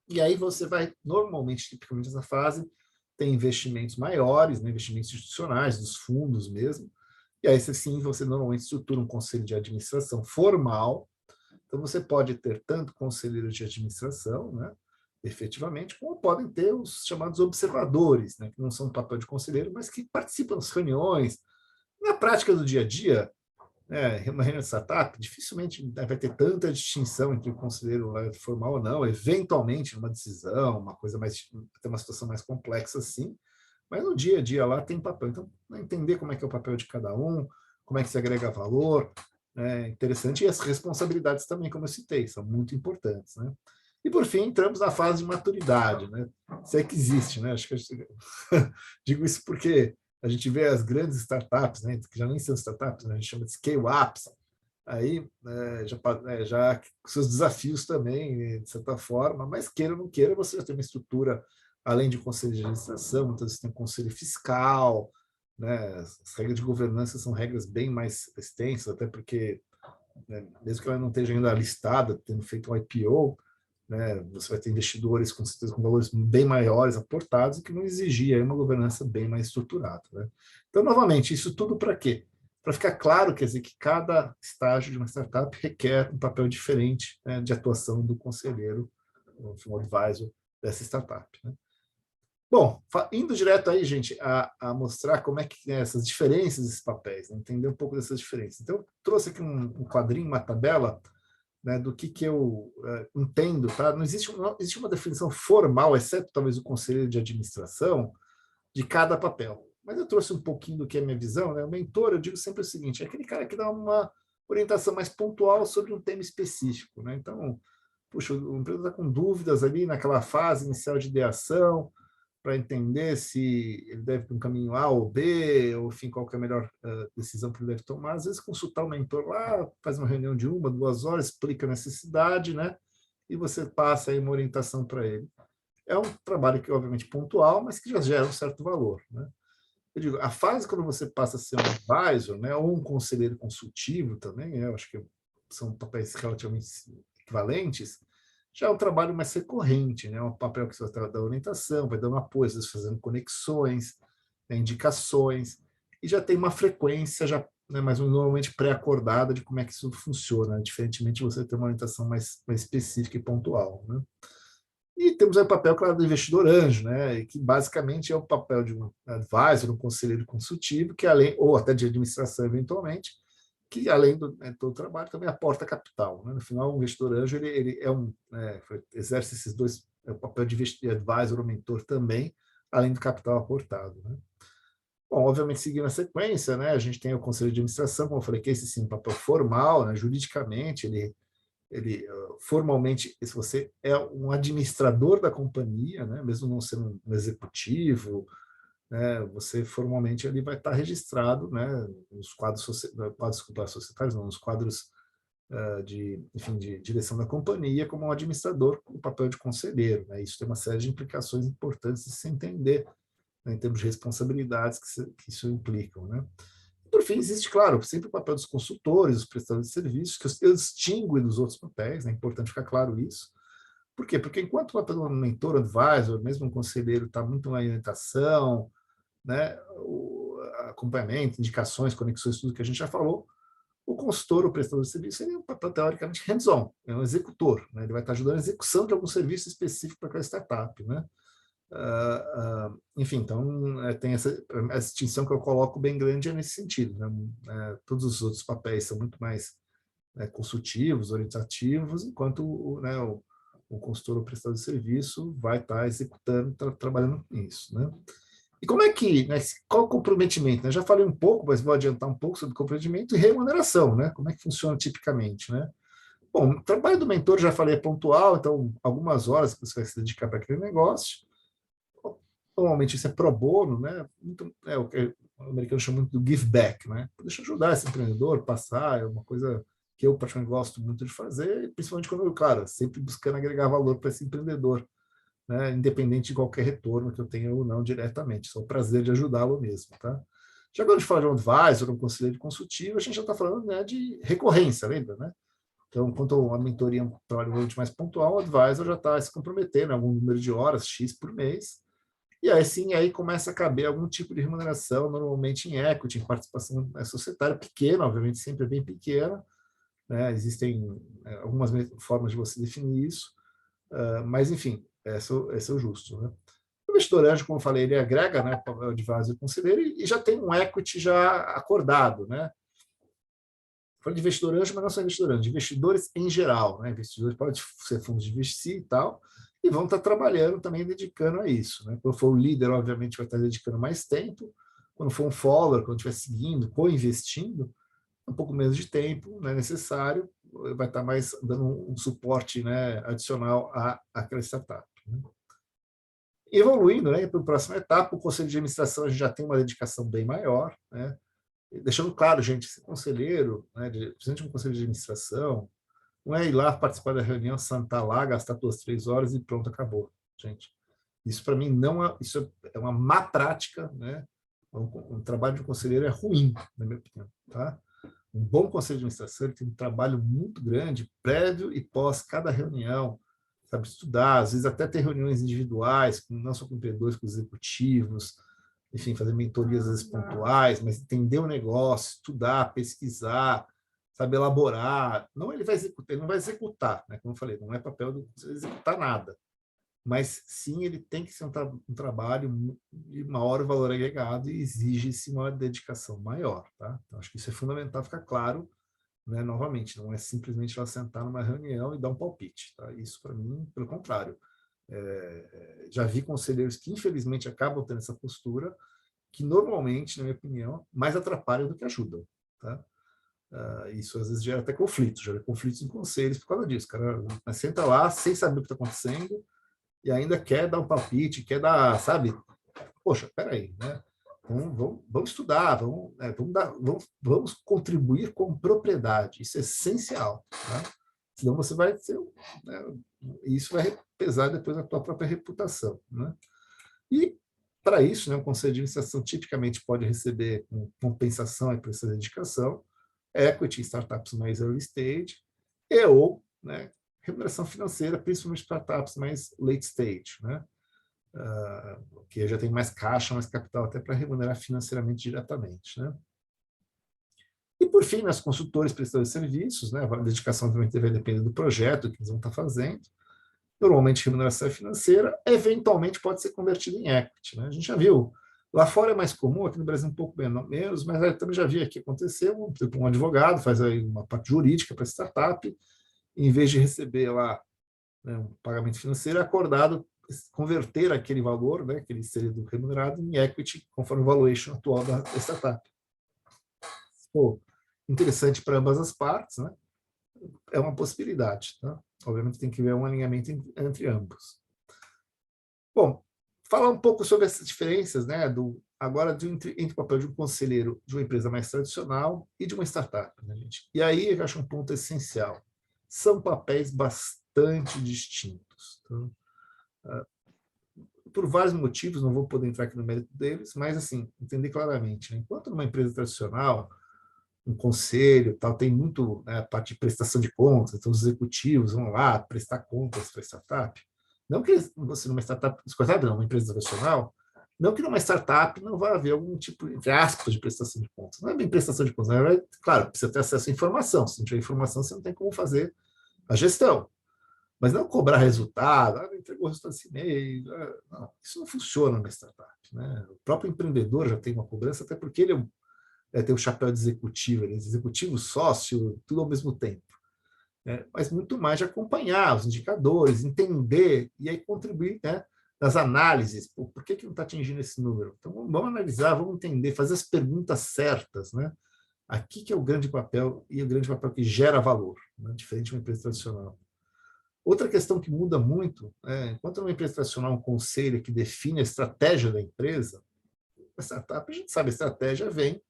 E aí você vai, normalmente, tipicamente nessa fase, tem investimentos maiores, né, investimentos institucionais, dos fundos mesmo, e aí, sim, você normalmente estrutura um conselho de administração formal. Então, você pode ter tanto conselheiros de administração, né, efetivamente, como podem ter os chamados observadores, né, que não são um papel de conselheiro, mas que participam das reuniões. Na prática do dia a dia, né, uma reunião de startup, dificilmente vai ter tanta distinção entre o conselheiro formal ou não. Eventualmente, numa decisão, uma coisa mais, tem uma situação mais complexa assim, mas no dia a dia lá tem papel. Então, entender como é que é o papel de cada um, como é que se agrega valor, é interessante. E as responsabilidades também, como eu citei, são muito importantes. Né? E, por fim, entramos na fase de maturidade. Né? Se é que existe. Né? Acho que digo isso porque a gente vê as grandes startups, né, que já nem são startups, né, a gente chama de scale-ups, aí já com seus desafios também, de certa forma, mas queira ou não queira, você já tem uma estrutura, além de conselho de administração, muitas vezes tem um conselho fiscal, né, as regras de governança são regras bem mais extensas, até porque, né, mesmo que ela não esteja ainda listada, tendo feito um IPO, né, você vai ter investidores com certeza com valores bem maiores aportados, que não exigia uma governança bem mais estruturada. Né? Então, novamente, isso tudo para quê? para ficar claro, quer dizer, que cada estágio de uma startup requer um papel diferente, né, de atuação do conselheiro, um advisor dessa startup, né? Bom, indo direto aí, gente, a mostrar como é que essas diferenças desses papéis, né? Entender um pouco dessas diferenças. Então, eu trouxe aqui um quadrinho, uma tabela, né, do que eu entendo, tá? Não existe uma definição formal, exceto talvez o conselheiro de administração, de cada papel. Mas eu trouxe um pouquinho do que é a minha visão, né? O mentor, eu digo sempre o seguinte, é aquele cara que dá uma orientação mais pontual sobre um tema específico, né? Então, puxa, o empreendedor está com dúvidas ali naquela fase inicial de ideação, para entender se ele deve ir para um caminho A ou B, ou enfim, qual que é a melhor decisão que ele deve tomar. Às vezes, consultar o mentor lá, faz uma reunião de 1, 2 horas, explica a necessidade, né? E você passa aí uma orientação para ele. É um trabalho que, obviamente, pontual, mas que já gera um certo valor, né? Eu digo, a fase quando você passa a ser um advisor, né, ou um conselheiro consultivo também, eu acho que são papéis relativamente equivalentes, já é um trabalho mais recorrente, né, um papel que você vai dar orientação, vai dando apoio, às vezes fazendo conexões, né, indicações, e já tem uma frequência já, né, mais normalmente pré-acordada de como é que isso funciona, diferentemente de você ter uma orientação mais específica e pontual, né? E temos aí o papel, claro, do investidor anjo, né, que basicamente é o papel de um advisor, um conselheiro consultivo, que além, ou até de administração eventualmente, que além do todo o trabalho também aporta capital, né? No final, o investidor anjo ele é exerce esses dois, o papel de advisor ou mentor também, além do capital aportado, né? Bom, obviamente, seguindo a sequência, né, a gente tem o conselho de administração, como eu falei, que esse sim é um papel formal, né, juridicamente, ele formalmente, se você é um administrador da companhia, né, mesmo não sendo um executivo, né, você formalmente ele vai estar registrado, né, nos quadros societários, não, nos quadros enfim, de direção da companhia como um administrador com o papel de conselheiro, né? Isso tem uma série de implicações importantes de se entender, né, em termos de responsabilidades que isso implicam, né? Por fim, existe, claro, sempre o papel dos consultores, dos prestadores de serviços, que eu distingo dos outros papéis, né? É importante ficar claro isso. Por quê? Porque enquanto o papel do mentor, advisor, mesmo um conselheiro, está muito na orientação, né, o acompanhamento, indicações, conexões, tudo que a gente já falou, o consultor, o prestador de serviço, ele é um papel teoricamente hands-on, é um executor, né? Ele vai estar ajudando a execução de algum serviço específico para aquela startup, né? Enfim, então tem essa distinção que eu coloco bem grande nesse sentido, né? Todos os outros papéis são muito mais consultivos, orientativos, enquanto né, o consultor ou prestador de serviço vai estar executando, trabalhando com isso, né? E como é que, né, qual o comprometimento? Né? Já falei um pouco, mas vou adiantar um pouco sobre comprometimento e remuneração, né? Como é que funciona tipicamente, né? Bom, o trabalho do mentor, já falei, é pontual, então algumas horas que você vai se dedicar para aquele negócio. Normalmente isso é pro bono, né? Muito, o que o americano chama muito do give back, né? Deixa eu ajudar esse empreendedor, passar, é uma coisa que eu particularmente gosto muito de fazer, principalmente quando eu, claro, sempre buscando agregar valor para esse empreendedor, né? Independente de qualquer retorno que eu tenha ou não diretamente, só o prazer de ajudá-lo mesmo, tá? Já quando a gente fala de um advisor, um conselheiro consultivo, a gente já está falando, né, de recorrência, lembra, né? Então, quanto a mentoria é um trabalho mais pontual, o advisor já está se comprometendo a algum número de horas, X por mês, e aí sim, aí começa a caber algum tipo de remuneração, normalmente em equity, em participação societária, pequena, obviamente sempre é bem pequena, né? Existem algumas formas de você definir isso, mas enfim, esse é o justo, né? O investidor anjo, como eu falei, ele agrega, né, papel de advisor e conselheiro e já tem um equity já acordado, né? Falei de investidor anjo, mas não só investidor anjo, investidores em geral, né? Investidores podem ser fundos de investir e tal, e vão estar trabalhando também, dedicando a isso, né? Quando for o líder, obviamente, vai estar dedicando mais tempo. Quando for um follower, quando estiver seguindo, co-investindo, um pouco menos de tempo, né, necessário, vai estar mais dando um suporte, né, adicional àquela startup, né? Evoluindo, né, para a próxima etapa, o conselho de administração a gente já tem uma dedicação bem maior, né? Deixando claro, gente, esse conselheiro, né, presidente de um conselho de administração, não é ir lá participar da reunião, sentar lá, gastar 2, 3 horas e pronto, acabou, gente. Isso para mim não é, isso é uma má prática, né? Um trabalho de um conselheiro é ruim, na minha opinião, tá? Um bom conselho de administração ele tem um trabalho muito grande, prévio e pós cada reunião, sabe, estudar, às vezes até ter reuniões individuais, não só com empreendedores, com executivos, enfim, fazer mentorias às vezes pontuais, mas entender o negócio, estudar, pesquisar, sabe, elaborar. Não ele vai executar, ele não vai executar, né? Como eu falei, não é papel de executar nada, mas sim ele tem que ser um trabalho de maior valor agregado e exige-se uma dedicação maior, tá? Então, acho que isso é fundamental ficar claro, né? Novamente, não é simplesmente ela sentar numa reunião e dar um palpite, tá? Isso, para mim, pelo contrário. Já vi conselheiros que, infelizmente, acabam tendo essa postura, que normalmente, na minha opinião, mais atrapalham do que ajudam, tá? Isso às vezes gera até conflitos, gera conflitos em conselhos por causa disso. O cara senta lá sem saber o que está acontecendo e ainda quer dar um palpite, quer dar, sabe? Poxa, peraí, né? Então, vamos estudar, vamos contribuir com propriedade, isso é essencial, tá? Senão você vai ser, né? Isso vai pesar depois na tua própria reputação, né? E, para isso, né, o conselho de administração tipicamente pode receber compensação por essa dedicação, equity em startups mais early stage, ou, né, remuneração financeira, principalmente startups mais late stage, né? Que já tem mais caixa, mais capital até para remunerar financeiramente diretamente, né? E, por fim, os consultores prestadores de serviços, né? A dedicação também vai depender do projeto que eles vão estar fazendo. Normalmente, remuneração financeira, eventualmente pode ser convertida em equity, né? A gente já viu. Lá fora é mais comum, aqui no Brasil um pouco menos, mas eu também já vi aqui acontecer, um advogado faz aí uma parte jurídica para a startup, em vez de receber lá, né, um pagamento financeiro, é acordado converter aquele valor, né, aquele seria remunerado, em equity, conforme o valuation atual da startup. Pô, interessante para ambas as partes, né? É uma possibilidade, tá? Obviamente tem que ver um alinhamento entre ambos. Bom, falar um pouco sobre essas diferenças, né, agora entre o papel de um conselheiro de uma empresa mais tradicional e de uma startup, né, gente? E aí eu acho um ponto essencial. São papéis bastante distintos. Tá? Por vários motivos, não vou poder entrar aqui no mérito deles, mas, assim, entender claramente, né? Enquanto numa empresa tradicional, um conselho, tal, tem muito, né, a parte de prestação de contas, então os executivos vão lá prestar contas para a startup. Não que você, numa startup, não, uma empresa tradicional, não que numa startup não vai haver algum tipo, entre aspas, de prestação de contas. Não é bem prestação de contas, é, claro, precisa ter acesso à informação. Se não tiver informação, você não tem como fazer a gestão. Mas não cobrar resultado, não entregou o resultado esse mês. Não, isso não funciona numa startup, né? O próprio empreendedor já tem uma cobrança, até porque ele tem o chapéu de executivo, executivo, sócio, tudo ao mesmo tempo. Né? Mas muito mais de acompanhar os indicadores, entender e aí contribuir, né, nas análises. Por que não está atingindo esse número? Então, vamos analisar, vamos entender, fazer as perguntas certas. Né? Aqui que é o grande papel, e o grande papel que gera valor, né? Diferente de uma empresa tradicional. Outra questão que muda muito, enquanto numa empresa tradicional, um conselho que define a estratégia da empresa, a startup, a gente sabe, a estratégia vem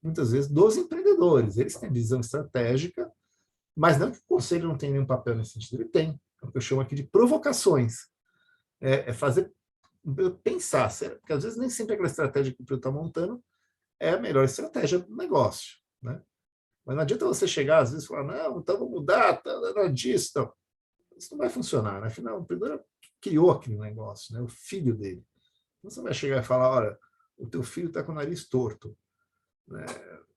muitas vezes dos empreendedores. Eles têm visão estratégica, mas não que o conselho não tenha nenhum papel nesse sentido. Ele tem. É o que eu chamo aqui de provocações. Fazer pensar, porque às vezes nem sempre aquela estratégia que o empreendedor está montando é a melhor estratégia do negócio. Né? Mas não adianta você chegar, às vezes, e falar, não, então vamos mudar, nada disso. Não. Isso não vai funcionar. Né? Afinal, o empreendedor criou aquele negócio, né? O filho dele. Então, você vai chegar e falar, olha, o teu filho está com o nariz torto. Né?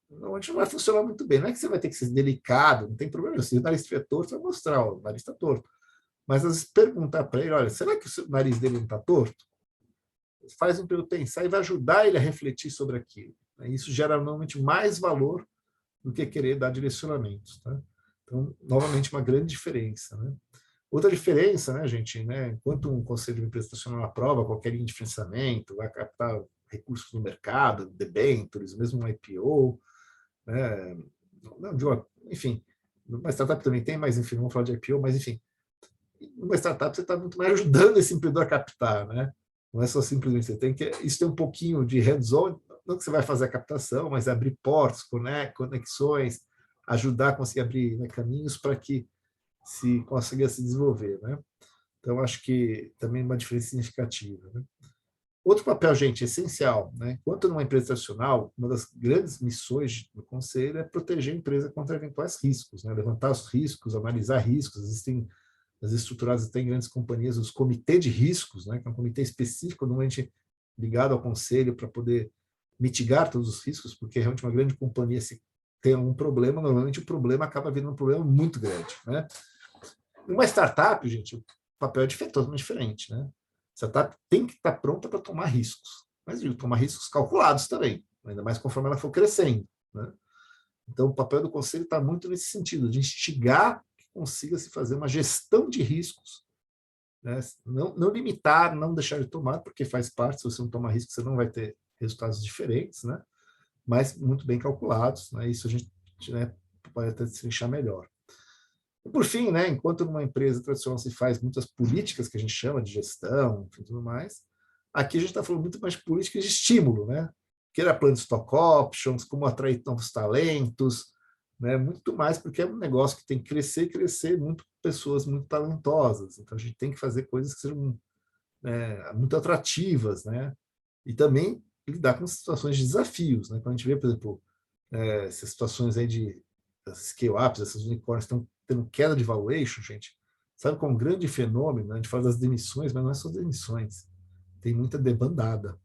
Não vai funcionar muito bem. Não é que você vai ter que ser delicado, não tem problema. Se o nariz estiver torto, vai mostrar, o nariz está torto. Mas às vezes perguntar para ele, olha, será que o nariz dele não está torto? Faz um para ele pensar e vai ajudar ele a refletir sobre aquilo. Isso gera normalmente mais valor do que querer dar direcionamentos. Tá? Então, novamente, uma grande diferença. Né? Outra diferença, né, gente, né, enquanto um conselho de empresa estacional aprova qualquer linha de financiamento, vai captar recursos no mercado, debêntures, mesmo um IPO, né, enfim, uma startup também tem, mas enfim, vamos falar de IPO, mas enfim, numa startup você está muito mais ajudando esse empreendedor a captar, né? Não é só simplesmente você tem que, isso tem um pouquinho de hands-on, não que você vai fazer a captação, mas abrir portas, conexões, ajudar a conseguir abrir, né, caminhos para que se consiga se desenvolver, né? Então, acho que também é uma diferença significativa. Né? Outro papel, gente, essencial, né? Enquanto numa empresa tradicional, uma das grandes missões do conselho é proteger a empresa contra eventuais riscos, né? Levantar os riscos, analisar riscos. Existem, as estruturadas até em grandes companhias, os comitês de riscos, né? Que é um comitê específico, normalmente ligado ao conselho para poder mitigar todos os riscos, porque realmente uma grande companhia, se tem um problema, normalmente o problema acaba vindo um problema muito grande, né? Uma startup, gente, o papel é totalmente diferente, né? A startup tem que estar pronta para tomar riscos, mas tomar riscos calculados também, ainda mais conforme ela for crescendo, né? Então, o papel do conselho está muito nesse sentido, de instigar que consiga se fazer uma gestão de riscos, né? Não limitar, não deixar de tomar, porque faz parte, se você não tomar risco, você não vai ter resultados diferentes, né? Mas muito bem calculados, né? Isso a gente, né, pode até destrinchar melhor. E por fim, né, enquanto numa empresa tradicional se faz muitas políticas que a gente chama de gestão, enfim, tudo mais, aqui a gente está falando muito mais de políticas de estímulo, né? Que era plano de stock options, como atrair novos talentos, né? Muito mais porque é um negócio que tem que crescer e crescer muito pessoas muito talentosas. Então a gente tem que fazer coisas que sejam, né, muito atrativas, né? E também lidar com situações de desafios, né? Quando a gente vê, por exemplo, essas situações aí de scale-ups, essas unicórnios estão tendo queda de valuation, gente, sabe qual é um grande fenômeno? Né? A gente fala das demissões, mas não é só demissões. Tem muita debandada.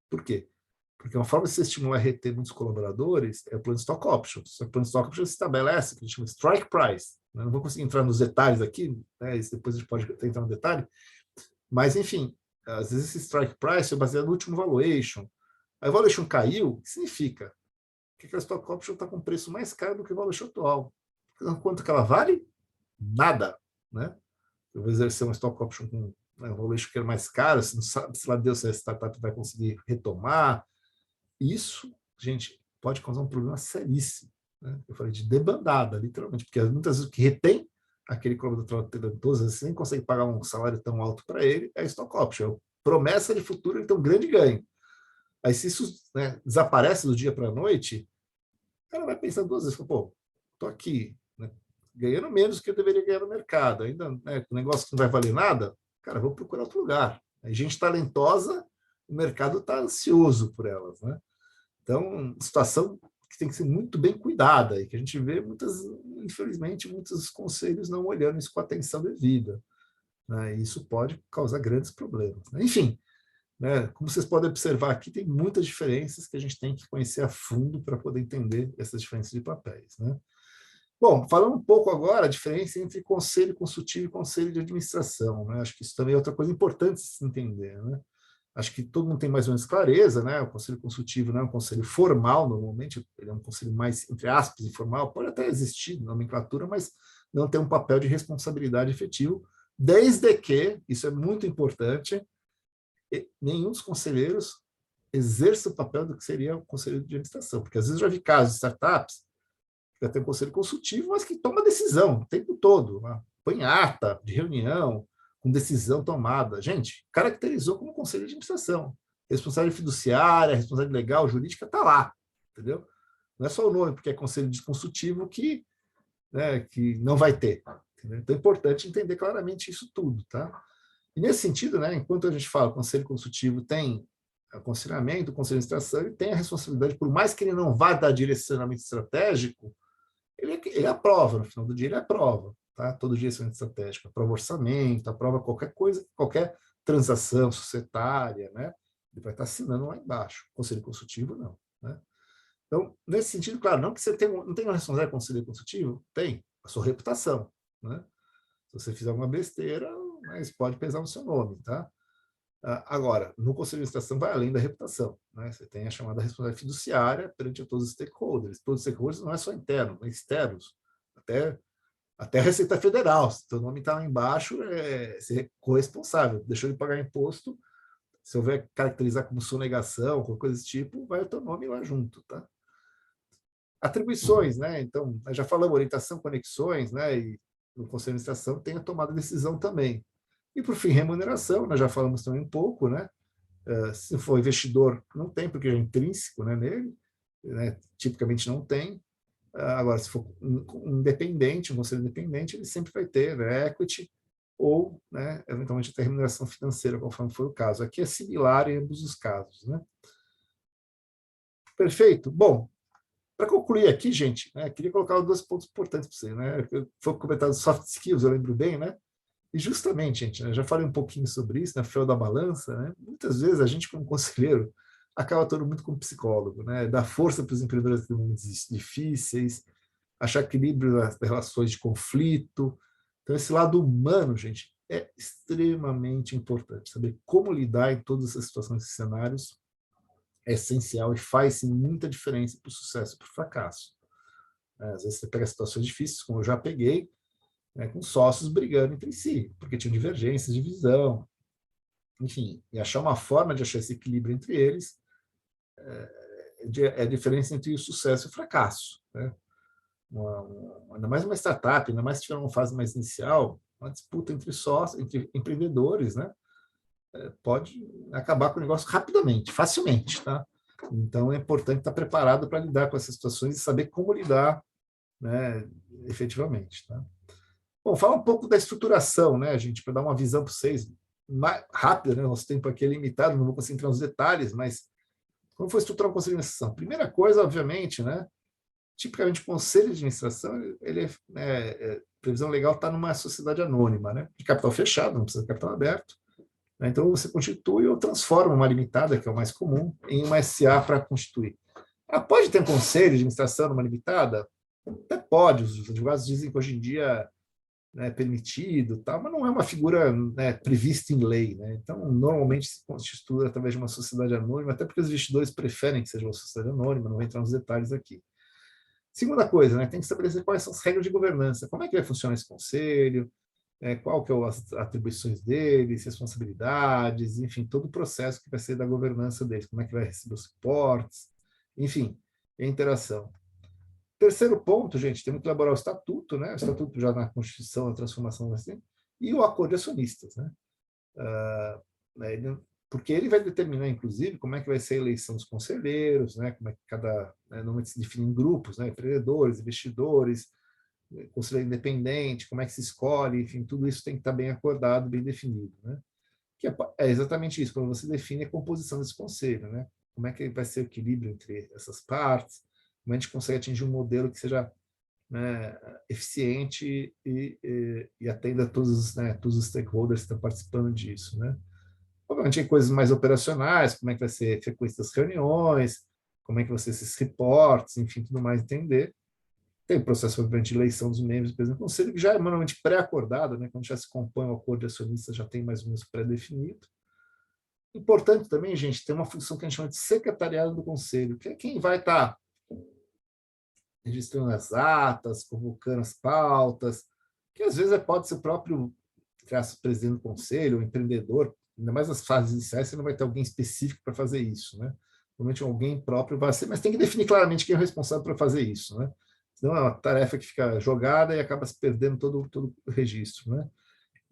Por quê? Porque uma forma de você estimular a reter muitos colaboradores é o plano de stock options. O plano de stock options estabelece o que a gente chama de strike price. Né? Não vou conseguir entrar nos detalhes aqui, né? Isso depois a gente pode entrar no detalhe, mas, enfim, às vezes esse strike price é baseado no último valuation. A valuation caiu, o que significa? Que aquela stock option está com preço mais caro do que o valuation atual. Quanto que ela vale? Nada, né? Eu vou exercer uma stock option com, né, um valuation que é mais caro, se não sabe se lá Deus se a startup vai conseguir retomar. Isso, gente, pode causar um problema seríssimo, né? Eu falei de debandada, literalmente, porque muitas vezes o que retém aquele colaborador talentoso, você nem consegue pagar um salário tão alto para ele, é stock option. Promessa de futuro, ele tem um grande ganho. Aí, se isso, né, desaparece do dia para a noite, o cara vai pensando duas vezes, pô, estou aqui, né, ganhando menos do que eu deveria ganhar no mercado, ainda, né, um negócio que não vai valer nada, cara, vou procurar outro lugar. Aí, gente talentosa, o mercado está ansioso por elas, né? Então, situação que tem que ser muito bem cuidada e que a gente vê muitas, infelizmente, muitos conselhos não olhando isso com a atenção devida, né? E isso pode causar grandes problemas, né? Enfim, né, como vocês podem observar aqui, tem muitas diferenças que a gente tem que conhecer a fundo para poder entender essas diferenças de papéis, né? Bom, falando um pouco agora a diferença entre conselho consultivo e conselho de administração, né? Acho que isso também é outra coisa importante de se entender, né? Acho que todo mundo tem mais ou menos clareza, né? O conselho consultivo não é um conselho formal, normalmente, ele é um conselho mais, entre aspas, informal, pode até existir nomenclatura, mas não tem um papel de responsabilidade efetivo, desde que, isso é muito importante, nenhum dos conselheiros exerça o papel do que seria o conselho de administração, porque às vezes eu já vi casos de startups que já tem um conselho consultivo, mas que toma decisão o tempo todo, né? Põe ata de reunião, com decisão tomada. Gente, caracterizou como conselho de administração. Responsabilidade fiduciária, responsabilidade legal, jurídica, está lá, entendeu? Não é só o nome, porque é conselho de consultivo que, né, que não vai ter. Entendeu? Então é importante entender claramente isso tudo, tá? E nesse sentido, né, enquanto a gente fala que o conselho consultivo tem aconselhamento, o conselho de administração ele tem a responsabilidade, por mais que ele não vá dar direcionamento estratégico, ele aprova, no final do dia ele aprova, tá? Todo direcionamento estratégico, aprova orçamento, aprova qualquer coisa, qualquer transação societária, né? Ele vai estar assinando lá embaixo. Conselho consultivo, não, né? Então, nesse sentido, claro, não que você não tenha uma responsabilidade com o conselho consultivo, tem a sua reputação, né? Se você fizer alguma besteira, mas pode pesar no seu nome, tá? Agora, no conselho de administração vai além da reputação, né? Você tem a chamada responsabilidade fiduciária perante todos os stakeholders. Todos os stakeholders não é só interno, mas externos, até a Receita Federal. Se o nome está lá embaixo, você é corresponsável. Deixou de pagar imposto, se houver caracterizar como sonegação, qualquer coisa desse tipo, vai o teu nome lá junto, tá? Atribuições, né? Então, nós já falamos orientação, conexões, né? E no conselho de administração tem a tomada de decisão também. E, por fim, remuneração, nós já falamos também um pouco, né? Se for investidor, não tem, porque é intrínseco, né, nele, né? Tipicamente não tem. Agora, se for um independente, um conselho independente, ele sempre vai ter, né, equity ou, né, eventualmente, até remuneração financeira, conforme for o caso. Aqui é similar em ambos os casos, né? Perfeito? Bom, para concluir aqui, gente, né, queria colocar dois pontos importantes para você, né? Foi comentado soft skills, eu lembro bem, né? E justamente, gente, né, eu já falei um pouquinho sobre isso, na Fel da Balança, né? Muitas vezes a gente, como conselheiro, acaba todo muito como psicólogo, né? Dar força para os empreendedores em momentos difíceis, achar equilíbrio nas relações de conflito. Então, esse lado humano, gente, é extremamente importante. Saber como lidar em todas essas situações e cenários é essencial e faz sim, muita diferença para o sucesso e para o fracasso. Às vezes você pega situações difíceis, como eu já peguei, né, com sócios brigando entre si, porque tinham divergências de visão, enfim, e achar uma forma de achar esse equilíbrio entre eles é a diferença entre o sucesso e o fracasso. Né? Ainda mais uma startup, ainda mais se tiver uma fase mais inicial, uma disputa entre sócios, entre empreendedores, né? Pode acabar com o negócio rapidamente, facilmente. Tá? Então, é importante estar preparado para lidar com essas situações e saber como lidar, né, efetivamente. Tá? Bom, fala um pouco da estruturação, né, gente, para dar uma visão para vocês mais rápida, né? Nosso tempo aqui é limitado, não vou conseguir entrar nos detalhes, mas como foi estruturar um conselho de administração? Primeira coisa, obviamente, né? Tipicamente, o conselho de administração, ele previsão legal está numa sociedade anônima, né? De capital fechado, não precisa de capital aberto. Né? Então, você constitui ou transforma uma limitada, que é o mais comum, em uma SA para constituir. Pode ter um conselho de administração numa limitada? Até pode, os advogados dizem que hoje em dia é permitido, tal, mas não é uma figura, né, prevista em lei. Né? Então, normalmente se constitui através de uma sociedade anônima, até porque os investidores preferem que seja uma sociedade anônima, não vou entrar nos detalhes aqui. Segunda coisa, né, tem que estabelecer quais são as regras de governança, como é que vai funcionar esse conselho, qual que são as atribuições deles, responsabilidades, enfim, todo o processo que vai ser da governança deles, como é que vai receber os suportes, enfim, a interação. Terceiro ponto, gente, temos que elaborar o estatuto, né? O estatuto já na Constituição, na transformação assim, e o acordo de acionistas, né? Porque ele vai determinar, inclusive, como é que vai ser a eleição dos conselheiros, né? Como é que normalmente se define em grupos, né? Empreendedores, investidores, conselheiro independente, como é que se escolhe, enfim, tudo isso tem que estar bem acordado, bem definido, né? Que é exatamente isso, quando você define a composição desse conselho, né? Como é que vai ser o equilíbrio entre essas partes, como a gente consegue atingir um modelo que seja, né, eficiente e atenda todos os stakeholders que estão participando disso, né? Obviamente, tem coisas mais operacionais, como é que vai ser a frequência das reuniões, como é que vai ser esses reportes, enfim, tudo mais entender. Tem o processo, obviamente, de eleição dos membros do presidente do conselho, que já é normalmente pré-acordado, né? Quando já se compõe o acordo de acionistas, já tem mais ou menos pré-definido. Importante também, gente, tem uma função que a gente chama de secretariado do conselho, que é quem vai estar registrando as atas, convocando as pautas, que às vezes pode ser o próprio presidente do conselho, o empreendedor, ainda mais nas fases iniciais, você não vai ter alguém específico para fazer isso, né? Normalmente alguém próprio vai ser, mas tem que definir claramente quem é o responsável para fazer isso, né? Senão é uma tarefa que fica jogada e acaba se perdendo todo o registro, né?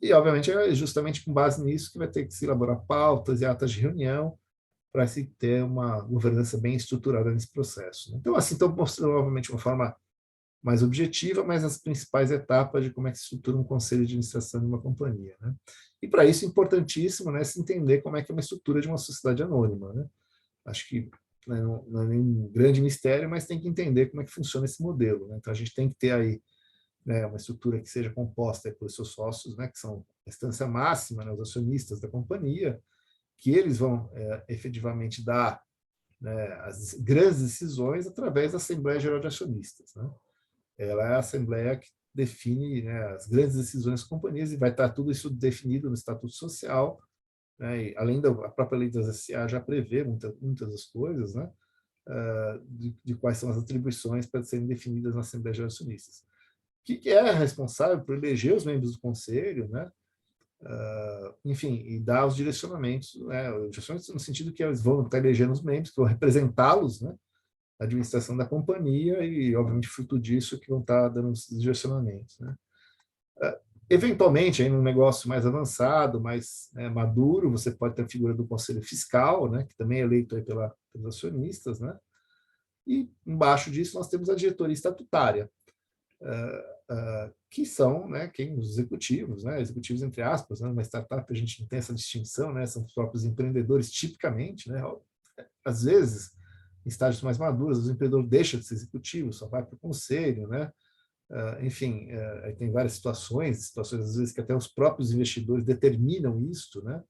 E, obviamente, é justamente com base nisso que vai ter que se elaborar pautas e atas de reunião para se ter uma governança bem estruturada nesse processo. Né? Então, assim, estou mostrando, obviamente, uma forma mais objetiva, mas as principais etapas de como é que se estrutura um conselho de administração de uma companhia. Né? E, para isso, é importantíssimo, né, se entender como é que é uma estrutura de uma sociedade anônima. Né? Acho que, né, não é nenhum grande mistério, mas tem que entender como é que funciona esse modelo. Né? Então, a gente tem que ter aí, né, uma estrutura que seja composta por seus sócios, né, que são a instância máxima, né, os acionistas da companhia, que eles vão efetivamente dar, né, as grandes decisões através da Assembleia Geral de Acionistas. Né? Ela é a Assembleia que define, né, as grandes decisões das companhias e vai estar tudo isso definido no Estatuto Social, né, e, além da própria lei das SA já prevê muitas das coisas, né, de quais são as atribuições para serem definidas na Assembleia Geral de Acionistas. Que é responsável por eleger os membros do conselho, né? Enfim, e dar os direcionamentos, né? No sentido que eles vão estar elegendo os membros, que vão representá-los, né? Na administração da companhia e, obviamente, fruto disso que vão estar dando os direcionamentos, né? Eventualmente, em um negócio mais avançado, mais, né, maduro, você pode ter a figura do conselho fiscal, né? Que também é eleito aí pelos acionistas, né? E embaixo disso nós temos a diretoria estatutária, que são, né, os executivos, né, executivos entre aspas, né, numa startup a gente não tem essa distinção, né, são os próprios empreendedores tipicamente, né, às vezes, em estágios mais maduros, o empreendedor deixa de ser executivo, só vai para o conselho, né, Enfim, aí tem várias situações às vezes que até os próprios investidores determinam isso, né?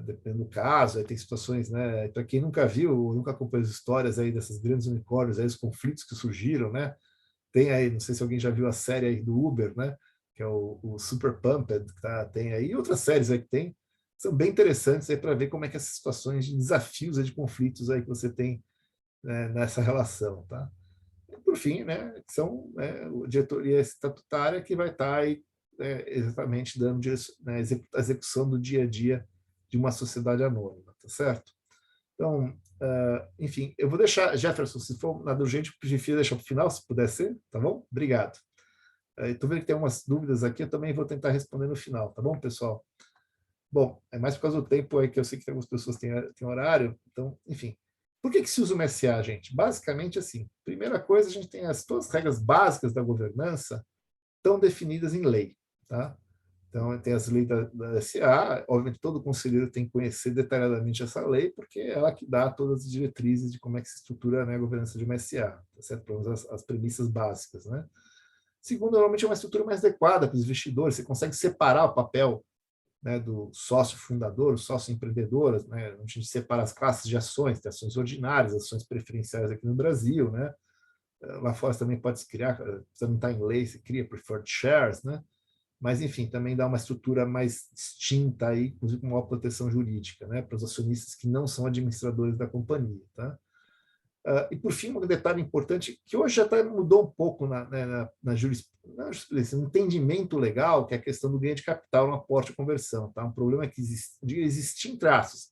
Dependendo do caso, aí tem situações, né? Para quem nunca viu, nunca acompanhou as histórias aí dessas grandes unicórnios, aí os conflitos que surgiram, né? Tem aí, não sei se alguém já viu a série aí do Uber, né? Que é o Super Pumped, que tem aí, e outras séries aí que tem, são bem interessantes aí para ver como é que essas situações de desafios, de conflitos aí que você tem, né, nessa relação, tá? E, por fim, né, são, né, a diretoria estatutária que vai estar aí, exatamente dando, né, a execução do dia a dia de uma sociedade anônima, tá certo? Então, enfim, eu vou deixar, Jefferson, se for nada urgente, eu prefiro deixar para o final, se puder ser, tá bom? Obrigado. Estou vendo que tem umas dúvidas aqui, eu também vou tentar responder no final, tá bom, pessoal? Bom, é mais por causa do tempo aí que eu sei que algumas pessoas têm horário, então, enfim. Por que se usa o MSA, gente? Basicamente assim, primeira coisa, a gente tem todas as regras básicas da governança estão definidas em lei, tá? Então, tem as leis da SA, obviamente todo conselheiro tem que conhecer detalhadamente essa lei, porque é ela que dá todas as diretrizes de como é que se estrutura, né, a governança de uma SA, tá certo? As premissas básicas, né? Segundo, normalmente é uma estrutura mais adequada para os investidores, você consegue separar o papel, né, do sócio fundador, o sócio empreendedor, né? A gente separa as classes de ações, tem ações ordinárias, ações preferenciais aqui no Brasil, né? Lá fora também pode se criar, se não está em lei, se cria preferred shares, né? Mas, enfim, também dá uma estrutura mais distinta, aí, inclusive com maior proteção jurídica, né, para os acionistas que não são administradores da companhia. Tá? E, por fim, um detalhe importante, que hoje já mudou um pouco na jurisprudência, no entendimento legal, que é a questão do ganho de capital no aporte e conversão. Tá? Um problema que existe em traços,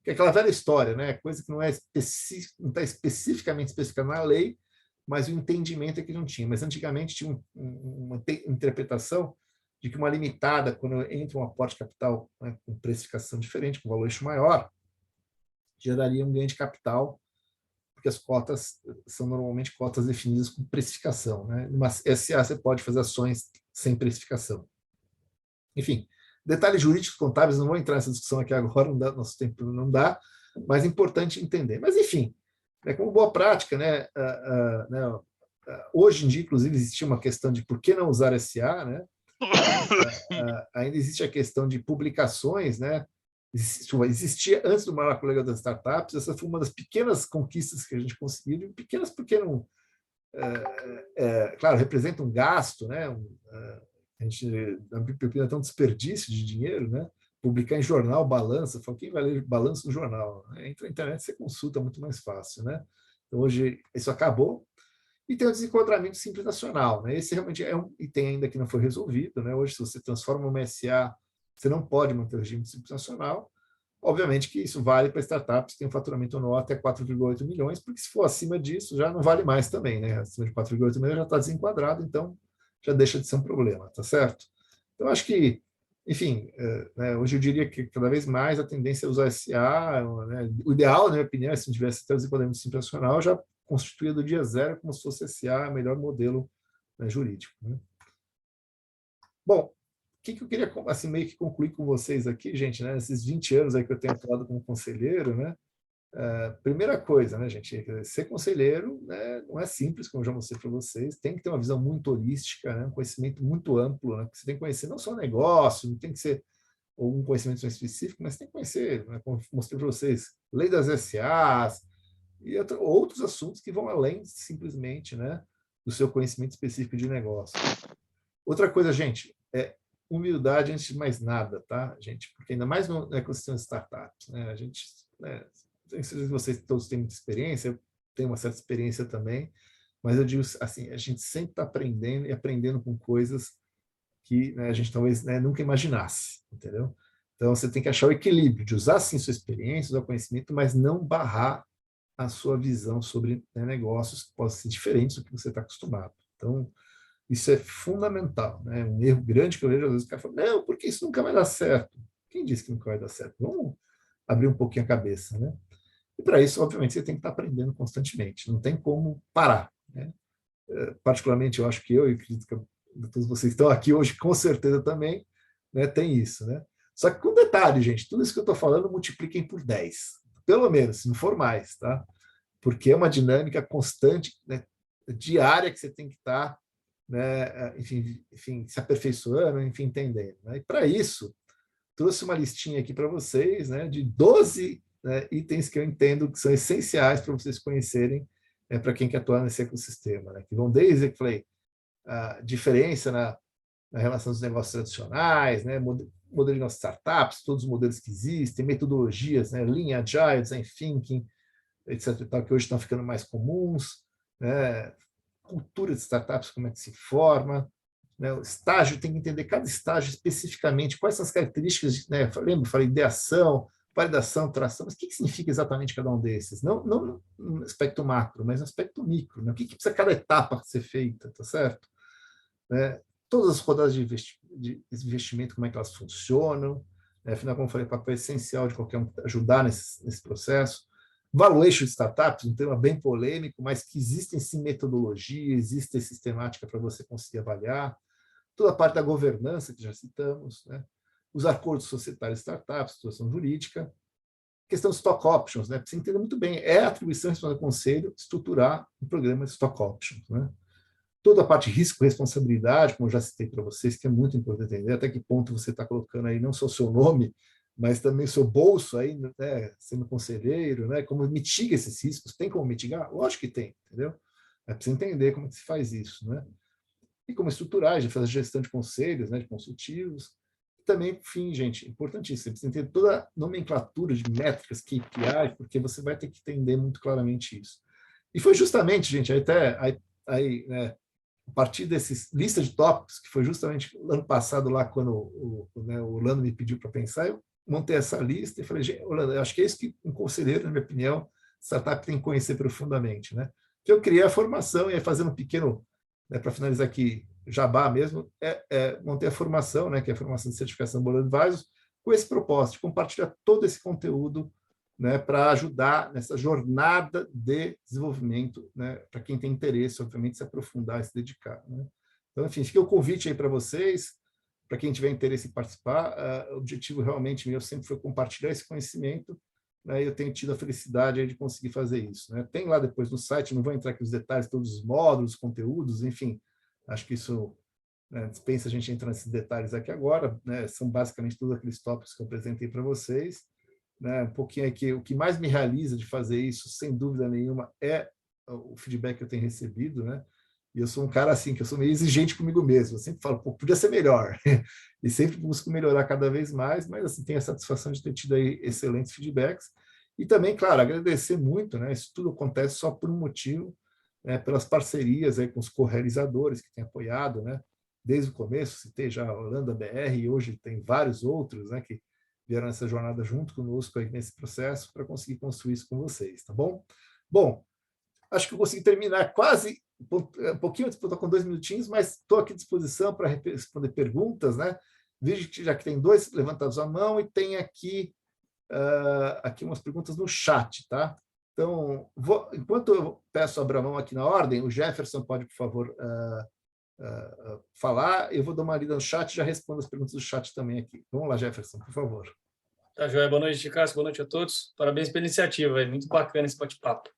que é aquela velha história, né, coisa que não está especificamente especificada na lei, mas o entendimento é que não tinha. Mas antigamente tinha uma interpretação de que uma limitada, quando entra um aporte de capital, né, com precificação diferente, com valuation maior, geraria um ganho de capital, porque as cotas são normalmente cotas definidas com precificação. Né? Numa SA você pode fazer ações sem precificação. Enfim, detalhes jurídicos contábeis, não vou entrar nessa discussão aqui agora, não dá, nosso tempo não dá, mas é importante entender. Mas, enfim, como boa prática, né, hoje em dia, inclusive, existia uma questão de por que não usar SA, né? Ainda existe a questão de publicações, né? Existia antes do Marco Legal das Startups, essa foi uma das pequenas conquistas que a gente conseguiu, pequenas porque não, claro, representa um gasto, né? A gente, na Bipepina, tem um desperdício de dinheiro, né? Publicar em jornal, balança, fala, quem vai ler balanço no jornal? Entra na internet, você consulta muito mais fácil, né? Então, hoje, isso acabou. E tem o desenquadramento simples nacional, né? Esse realmente é um item ainda que não foi resolvido, né? Hoje, se você transforma uma SA, você não pode manter o regime de simples nacional. Obviamente que isso vale para startups que têm um faturamento anual até 4,8 milhões, porque se for acima disso, já não vale mais também, né? Acima de 4,8 milhões já está desenquadrado, então já deixa de ser um problema, tá certo? Então, acho que, enfim, né, hoje eu diria que cada vez mais a tendência é usar SA, né? O ideal, na minha opinião, é se tivesse até o desenquadramento simples nacional, já constituída do dia zero, como se fosse SA, o melhor modelo, né, jurídico. Né? Bom, o que eu queria assim, meio que concluir com vocês aqui, gente, né, esses 20 anos aí que eu tenho atuado como conselheiro, né, primeira coisa, né, gente, ser conselheiro, né, não é simples, como eu já mostrei para vocês, tem que ter uma visão muito holística, né, um conhecimento muito amplo, né, você tem que conhecer não só negócio, não tem que ser algum conhecimento específico, mas tem que conhecer, né, como eu mostrei para vocês, lei das SAs, e outros assuntos que vão além simplesmente, né, do seu conhecimento específico de negócio. Outra coisa, gente, é humildade antes de mais nada, tá, gente? Porque ainda mais no ecossistema de startups, né? A gente, né, não sei se vocês todos têm muita experiência, eu tenho uma certa experiência também, mas eu digo assim, a gente sempre está aprendendo e aprendendo com coisas que, né, a gente talvez, né, nunca imaginasse, entendeu? Então, você tem que achar o equilíbrio de usar, sim, sua experiência, usar o conhecimento, mas não barrar a sua visão sobre, né, negócios que possam ser diferentes do que você está acostumado. Então, isso é fundamental. Né? Um erro grande que eu vejo, às vezes, o cara fala, não, porque isso nunca vai dar certo. Quem disse que nunca vai dar certo? Vamos abrir um pouquinho a cabeça. Né? E para isso, obviamente, você tem que estar aprendendo constantemente. Não tem como parar. Né? Particularmente, eu acho que eu, e acredito que todos vocês que estão aqui hoje, com certeza também, né, tem isso. Né? Só que com detalhe, gente, tudo isso que eu estou falando, multipliquem por 10. Pelo menos, se não for mais. Tá? Porque é uma dinâmica constante, né, diária, que você tem que estar né, enfim, se aperfeiçoando, enfim, entendendo. Né? E para isso, trouxe uma listinha aqui para vocês, né, de 12, né, itens que eu entendo que são essenciais para vocês conhecerem, para quem quer atuar nesse ecossistema, né, que vão desde, que falei, a diferença na relação dos negócios tradicionais, né, modelo de negócio de startups, todos os modelos que existem, metodologias, né, Lean, Agile, Design Thinking, etc. e tal, que hoje estão ficando mais comuns, né, cultura de startups, como é que se forma, né, o estágio, tem que entender cada estágio especificamente, quais são as características, né, falei ideação, validação, tração, mas o que significa exatamente cada um desses? Não no aspecto macro, mas no aspecto micro, né? O que precisa cada etapa ser feita, tá certo? Né? Todas as rodadas de investimento, como é que elas funcionam, né? Afinal, como eu falei, o papel é essencial de qualquer um ajudar nesse processo. Valuation de startups, um tema bem polêmico, mas que existem sim metodologia, existe sistemática para você conseguir avaliar. Toda a parte da governança, que já citamos, né? Os acordos societários de startups, situação jurídica, questão dos stock options, né? Você entender muito bem, é a atribuição do conselho estruturar um programa de stock options, né? Toda a parte de risco e responsabilidade, como eu já citei para vocês, que é muito importante entender até que ponto você está colocando aí não só o seu nome, mas também o seu bolso aí, né, sendo conselheiro, né, como mitiga esses riscos. Tem como mitigar? Lógico que tem, entendeu? É preciso entender como se faz isso, né? E como estruturar, já fazer gestão de conselhos, né, de consultivos. E também, enfim, gente, importantíssimo, você precisa entender toda a nomenclatura de métricas, KPIs, porque você vai ter que entender muito claramente isso. E foi justamente, gente, aí né, a partir desses lista de tópicos, que foi justamente ano passado lá, quando o Orlando me pediu para pensar, eu montei essa lista e falei, gente, Orlando, eu acho que é isso que um conselheiro, na minha opinião, startup tem que conhecer profundamente, né? Que eu criei a formação e aí fazendo um pequeno, né, para finalizar aqui, jabá mesmo, montei a formação, né, que é a formação de certificação Board Advisors, com esse propósito, de compartilhar todo esse conteúdo, né, para ajudar nessa jornada de desenvolvimento, né, para quem tem interesse, obviamente, se aprofundar e se dedicar. Né? Então, enfim, fica o convite aí para vocês, para quem tiver interesse em participar. O objetivo realmente meu sempre foi compartilhar esse conhecimento, né, e eu tenho tido a felicidade aí de conseguir fazer isso. Né? Tem lá depois no site, não vou entrar aqui nos detalhes, todos os módulos, conteúdos, enfim, acho que isso, né, dispensa a gente entrar nesses detalhes aqui agora, né, são basicamente todos aqueles tópicos que eu apresentei para vocês. Né, um pouquinho aqui, o que mais me realiza de fazer isso, sem dúvida nenhuma, é o feedback que eu tenho recebido, né? E eu sou um cara assim, que eu sou meio exigente comigo mesmo, eu sempre falo, pô, podia ser melhor, e sempre busco melhorar cada vez mais, mas assim, tenho a satisfação de ter tido aí excelentes feedbacks, e também, claro, agradecer muito, né? Isso tudo acontece só por um motivo, né, pelas parcerias aí com os co-realizadores que têm apoiado, né? Desde o começo, citei já a Holanda BR, e hoje tem vários outros, né, que vieram nessa jornada junto conosco aí nesse processo para conseguir construir isso com vocês, tá bom? Bom, acho que eu consegui terminar quase um pouquinho, estou com 2 minutinhos, mas estou aqui à disposição para responder perguntas, né? Vejo que já que tem 2 levantados à mão e tem aqui, aqui umas perguntas no chat, tá? Então, enquanto eu peço a mão aqui na ordem, o Jefferson pode, por favor, falar, eu vou dar uma lida no chat e já respondo as perguntas do chat também aqui. Vamos lá, Jefferson, por favor.
Tá, joia. Boa noite, Cássio. Boa noite a todos. Parabéns pela iniciativa, é muito bacana esse bate-papo.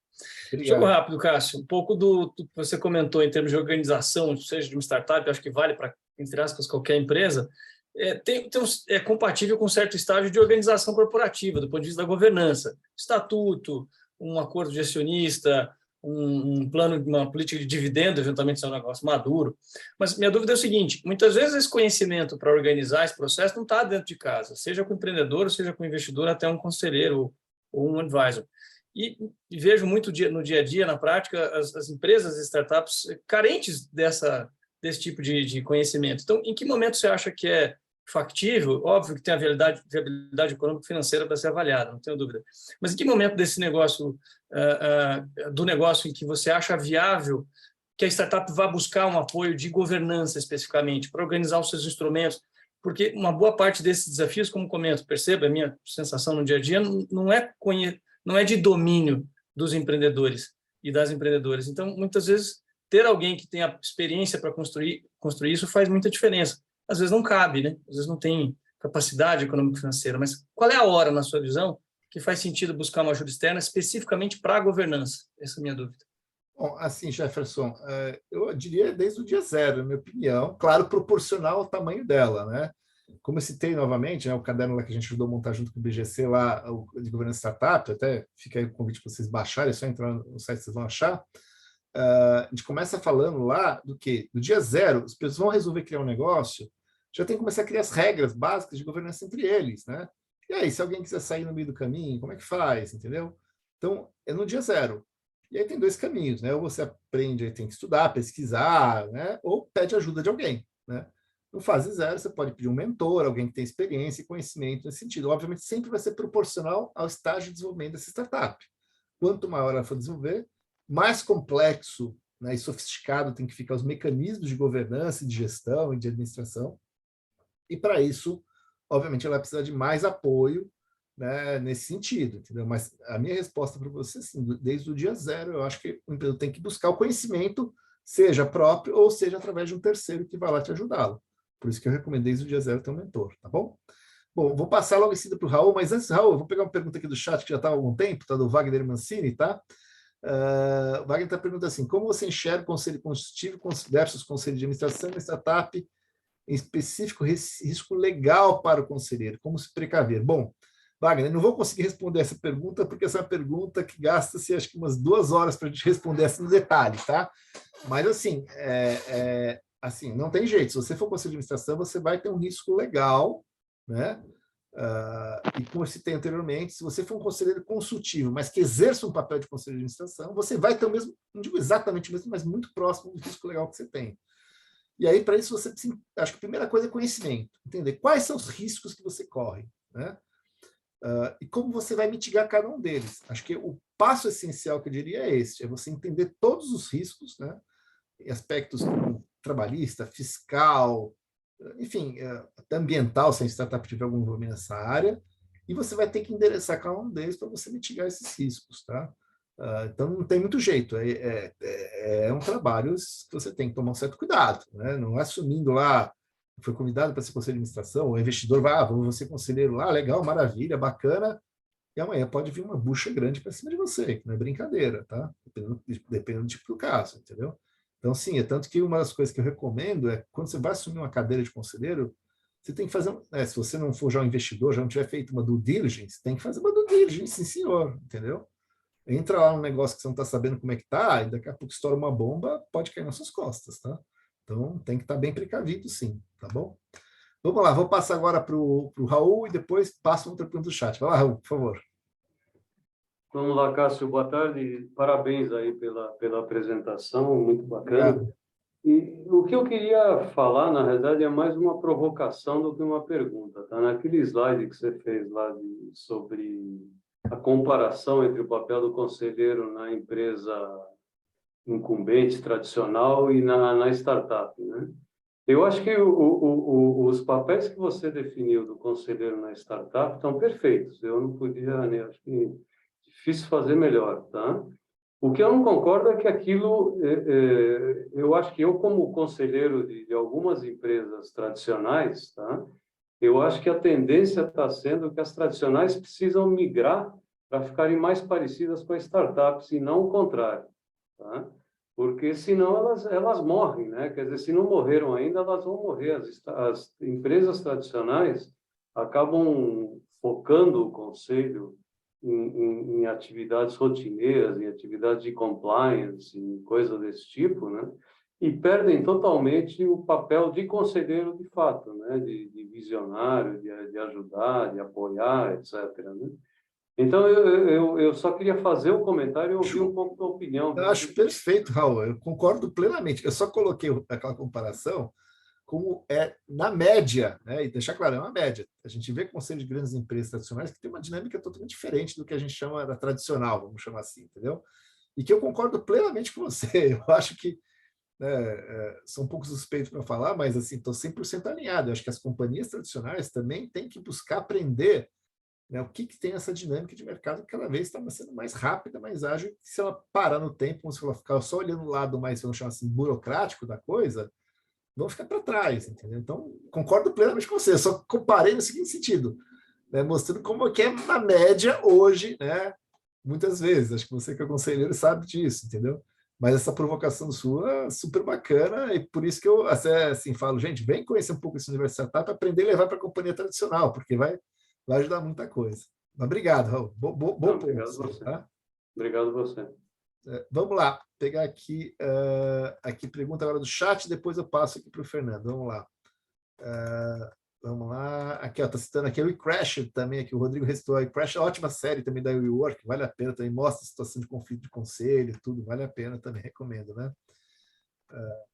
Jogo rápido, Cássio. Um pouco do que você comentou em termos de organização, seja de uma startup, acho que vale para, entre aspas, qualquer empresa, é compatível com um certo estágio de organização corporativa, do ponto de vista da governança. Estatuto, um acordo de acionista, um plano, uma política de dividendo, eventualmente se é um negócio maduro. Mas minha dúvida é o seguinte, muitas vezes esse conhecimento para organizar esse processo não está dentro de casa, seja com o empreendedor, seja com o investidor, até um conselheiro ou um advisor. E vejo muito no dia a dia, na prática, as empresas e startups carentes desse tipo de conhecimento. Então, em que momento você acha que é factível? Óbvio que tem a viabilidade econômica e financeira para ser avaliada, não tenho dúvida. Mas em que momento desse negócio, do negócio em que você acha viável que a startup vá buscar um apoio de governança especificamente, para organizar os seus instrumentos? Porque uma boa parte desses desafios, como comento, perceba, a minha sensação no dia a dia, não é de domínio dos empreendedores e das empreendedoras. Então, muitas vezes, ter alguém que tenha experiência para construir isso faz muita diferença. Às vezes não cabe, né? Às vezes não tem capacidade econômico-financeira, mas qual é a hora, na sua visão, que faz sentido buscar uma ajuda externa especificamente para a governança? Essa é a minha dúvida.
Bom, assim, Jefferson, eu diria desde o dia zero, na minha opinião, claro, proporcional ao tamanho dela, né? Como eu citei novamente, né, o caderno lá que a gente ajudou a montar junto com o BGC, lá, o de governança startup, até fica aí o convite para vocês baixarem, é só entrar no site, vocês vão achar. A gente começa falando lá do que? Do dia zero, as pessoas vão resolver criar um negócio, já tem que começar a criar as regras básicas de governança entre eles, né? E aí, se alguém quiser sair no meio do caminho, como é que faz, entendeu? Então, é no dia zero. E aí tem dois caminhos, né? Ou você aprende, aí tem que estudar, pesquisar, né? Ou pede ajuda de alguém, né? No fase zero, você pode pedir um mentor, alguém que tem experiência e conhecimento nesse sentido. Obviamente, sempre vai ser proporcional ao estágio de desenvolvimento dessa startup. Quanto maior ela for desenvolver, mais complexo, né, e sofisticado tem que ficar os mecanismos de governança, de gestão e de administração. E para isso, obviamente, ela precisa de mais apoio, né, nesse sentido, entendeu? Mas a minha resposta para você, assim, desde o dia zero, eu acho que o empreendedor tem que buscar o conhecimento, seja próprio ou seja através de um terceiro que vai lá te ajudá-lo. Por isso que eu recomendo desde o dia zero ter um mentor, tá bom? Bom, vou passar logo em seguida para o Raul, mas antes, Raul, eu vou pegar uma pergunta aqui do chat que já está há algum tempo, tá, do Wagner Mancini, tá? O Wagner está perguntando assim, como você enxerga o conselho consultivo versus conselho de administração na startup, em específico, risco legal para o conselheiro, como se precaver? Bom, Wagner, não vou conseguir responder essa pergunta, porque essa é uma pergunta que gasta-se, acho que umas 2 horas para a gente responder assim no detalhe, tá? Mas, assim, assim, não tem jeito. Se você for conselho de administração, você vai ter um risco legal, né? E como eu citei anteriormente, se você for um conselheiro consultivo, mas que exerça um papel de conselho de administração, você vai ter o mesmo, não digo exatamente o mesmo, mas muito próximo do risco legal que você tem. E aí, para isso, você precisa, acho que a primeira coisa é conhecimento, entender quais são os riscos que você corre, né? E como você vai mitigar cada um deles. Acho que o passo essencial que eu diria é esse, é você entender todos os riscos, né? Aspectos como trabalhista, fiscal, enfim, até ambiental, se a startup tiver algum envolvimento nessa área, e você vai ter que endereçar cada um deles para você mitigar esses riscos, tá? Então, não tem muito jeito, é um trabalho que você tem que tomar um certo cuidado, né? Não é assumindo lá, foi convidado para ser conselho de administração, o investidor vai, vamos ser conselheiro lá, legal, maravilha, bacana, e amanhã pode vir uma bucha grande para cima de você, que não é brincadeira, tá? Dependendo do tipo do caso, entendeu? Então, sim, é tanto que uma das coisas que eu recomendo é, quando você vai assumir uma cadeira de conselheiro, você tem que fazer, se você não for já um investidor, já não tiver feito uma due diligence, tem que fazer uma due diligence, sim, senhor, entendeu? Entra lá num negócio que você não está sabendo como é que está, e daqui a pouco estoura uma bomba, pode cair nas suas costas, tá? Então, tem que estar bem precavido, sim, tá bom? Vamos lá, vou passar agora para o Raul e depois passo outra pergunta do chat. Vai lá, Raul, por favor.
Vamos lá, Cássio, boa tarde. Parabéns aí pela apresentação, muito bacana.
Obrigado.
E o que eu queria falar, na verdade, é mais uma provocação do que uma pergunta. Tá? Naquele slide que você fez lá sobre a comparação entre o papel do conselheiro na empresa incumbente, tradicional, e na startup, né? Eu acho que os papéis que você definiu do conselheiro na startup estão perfeitos. Eu não podia, né? Acho que difícil fazer melhor, tá? O que eu não concordo é que aquilo, eu acho que eu, como conselheiro de algumas empresas tradicionais, tá? Eu acho que a tendência está sendo que as tradicionais precisam migrar para ficarem mais parecidas com as startups e não o contrário, tá? Porque senão elas morrem, né? Quer dizer, se não morreram ainda, elas vão morrer. As empresas tradicionais acabam focando o conselho em atividades rotineiras, em atividades de compliance, em coisas desse tipo, né? E perdem totalmente o papel de conselheiro de fato, né? De visionário, de ajudar, de apoiar, etc., né? Então, eu só queria fazer um comentário e ouvir um pouco da opinião.
Eu acho perfeito, Raul, eu concordo plenamente. Eu só coloquei aquela comparação como é na média, né? E deixar claro, é uma média. A gente vê conselho de grandes empresas tradicionais que tem uma dinâmica totalmente diferente do que a gente chama da tradicional, vamos chamar assim, entendeu? E que eu concordo plenamente com você. Eu acho que, né, sou um pouco suspeito para falar, mas assim, estou 100% alinhado. Eu acho que as companhias tradicionais também têm que buscar aprender, né, o que tem essa dinâmica de mercado que cada vez está sendo mais rápida, mais ágil. Se ela parar no tempo, como se ela ficar só olhando o lado mais, vamos chamar assim, burocrático da coisa, vão ficar para trás, entendeu? Então, concordo plenamente com você, só comparei no seguinte sentido, né, mostrando como que é na média hoje, né, muitas vezes, acho que você que é conselheiro sabe disso, entendeu? Mas essa provocação sua é super bacana, e por isso que eu assim, falo, gente, vem conhecer um pouco esse universo startup para aprender e levar para a companhia tradicional, porque vai ajudar muita coisa. Mas obrigado, Raul. Bom
Obrigado
ponto,
você.
tá?
Obrigado você.
Vamos lá, pegar aqui, aqui pergunta agora do chat, depois eu passo aqui para o Fernando. Vamos lá. Vamos lá. Aqui, está citando aqui o WeCrashed também, aqui o Rodrigo restou. O Crash é uma ótima série também da WeWork, vale a pena também, mostra a situação de conflito de conselho, tudo, vale a pena também, recomendo, né?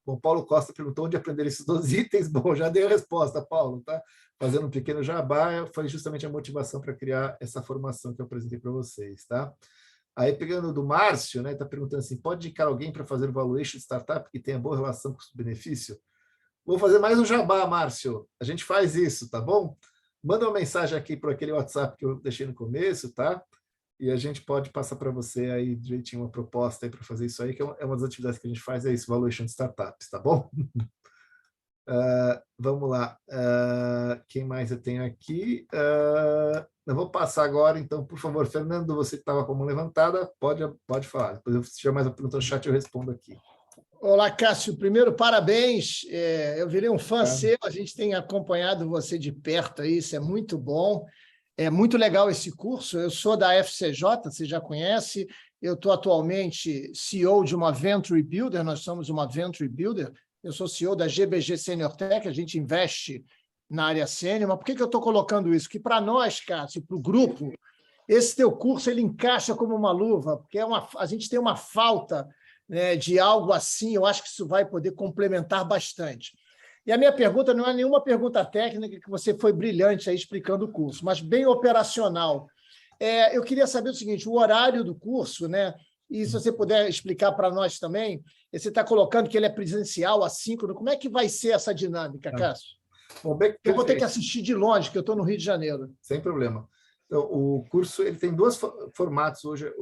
Bom, Paulo Costa perguntou onde aprender esses 12 itens. Bom, já dei a resposta, Paulo, tá? Fazendo um pequeno jabá, foi justamente a motivação para criar essa formação que eu apresentei para vocês, tá? Aí, pegando do Márcio, né, está perguntando assim, pode indicar alguém para fazer o valuation de startup que tenha boa relação custo-benefício? Vou fazer mais um jabá, Márcio. A gente faz isso, tá bom? Manda uma mensagem aqui por aquele WhatsApp que eu deixei no começo, tá? E a gente pode passar para você aí direitinho uma proposta para fazer isso aí, que é uma das atividades que a gente faz, é isso, valuation de startups, tá bom? Vamos lá. Quem mais eu tenho aqui? Eu vou passar agora, então, por favor, Fernando, você que estava com a mão levantada, pode falar. Depois, se tiver mais uma pergunta no chat, eu respondo aqui.
Olá, Cássio. Primeiro, parabéns. Eu virei um fã seu, a gente tem acompanhado você de perto aí, isso é muito bom. É muito legal esse curso. Eu sou da FCJ, você já conhece. Eu estou atualmente CEO de uma Venture Builder, nós somos uma Venture Builder. Eu sou CEO da GBG Senior Tech, a gente investe na área sênior. Mas por que eu estou colocando isso? Que para nós, Cássio, para o grupo, esse teu curso ele encaixa como uma luva, porque a gente tem uma falta, né, de algo assim. Eu acho que isso vai poder complementar bastante. E a minha pergunta não é nenhuma pergunta técnica, que você foi brilhante aí explicando o curso, mas bem operacional. Eu queria saber o seguinte, o horário do curso, né? E se você puder explicar para nós também, você está colocando que ele é presencial, assíncrono, como é que vai ser essa dinâmica, Cássio?
Bom, bem,
eu vou ter que assistir de longe, porque eu estou no Rio de Janeiro.
Sem problema. Então, o curso ele tem dois formatos hoje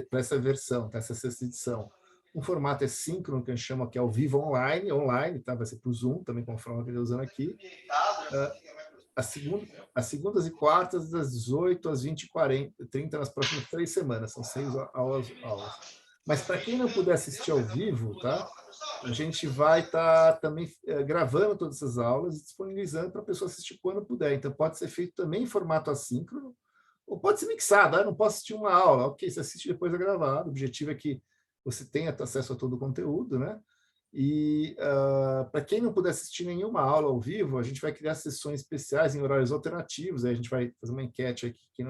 para essa versão, para essa sexta edição. Um formato é síncrono, que a gente chama que é ao vivo online, tá? Vai ser para o Zoom, também com a forma que eu estou usando aqui. As segundas e quartas, das 18 às 20h30, nas próximas 3 semanas. São 6 aulas. Mas para quem não puder assistir ao vivo, tá? A gente vai estar também gravando todas essas aulas e disponibilizando para a pessoa assistir quando puder. Então, pode ser feito também em formato assíncrono, ou pode ser mixado. Não posso assistir uma aula. Ok, você assiste depois é gravado. O objetivo é que você tenha acesso a todo o conteúdo, né? E para quem não puder assistir nenhuma aula ao vivo, a gente vai criar sessões especiais em horários alternativos. Aí a gente vai fazer uma enquete aqui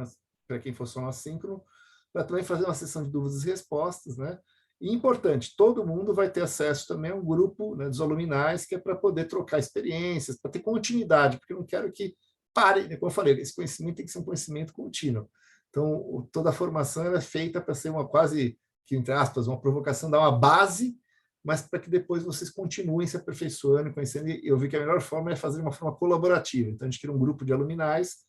para quem for só no assíncrono, para também fazer uma sessão de dúvidas e respostas, né? E importante, todo mundo vai ter acesso também a um grupo, né, dos aluminais, que é para poder trocar experiências, para ter continuidade, porque eu não quero que pare, né? Como eu falei, esse conhecimento tem que ser um conhecimento contínuo. Então, toda a formação é feita para ser uma quase, que, entre aspas, uma provocação, dar uma base, mas para que depois vocês continuem se aperfeiçoando, conhecendo. E eu vi que a melhor forma é fazer de uma forma colaborativa. Então, a gente cria um grupo de aluminais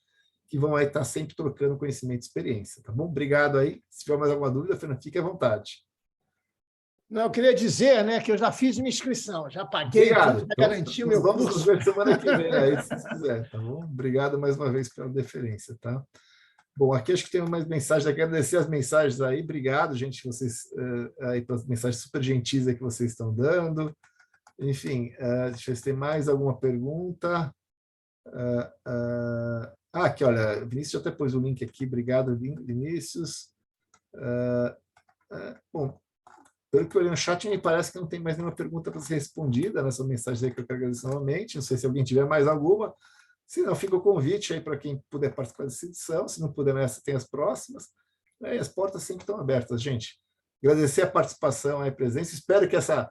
que vão aí estar sempre trocando conhecimento e experiência, tá bom? Obrigado aí. Se tiver mais alguma dúvida, Fernando, fique à vontade.
Não, eu queria dizer, né, que eu já fiz minha inscrição, já paguei,
já
garanti o meu curso.
Vamos nos ver semana que vem, aí, se vocês quiserem, tá bom? Obrigado mais uma vez pela deferência, tá? Bom, aqui acho que tem mais mensagens, agradecer as mensagens aí, obrigado, gente, vocês aí pelas mensagens super gentis aí que vocês estão dando. Enfim, deixa eu ver se tem mais alguma pergunta. Aqui, olha, Vinícius já até pôs o link aqui, obrigado, Vinícius. Bom, pelo que eu olhei no chat, me parece que não tem mais nenhuma pergunta para ser respondida nessa mensagem aí que eu quero agradecer novamente. Não sei se alguém tiver mais alguma. Se não, fica o convite aí para quem puder participar dessa edição. Se não puder nessa, tem as próximas. E as portas sempre estão abertas, gente. Agradecer a participação e a presença. Espero que essa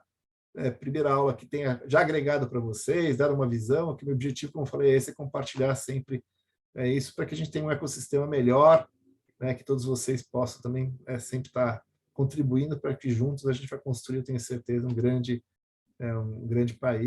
primeira aula aqui tenha já agregado para vocês, dar uma visão, que o meu objetivo, como eu falei, é esse, é compartilhar sempre isso para que a gente tenha um ecossistema melhor, né, que todos vocês possam também sempre estar contribuindo para que juntos a gente vai construir, eu tenho certeza, um grande país.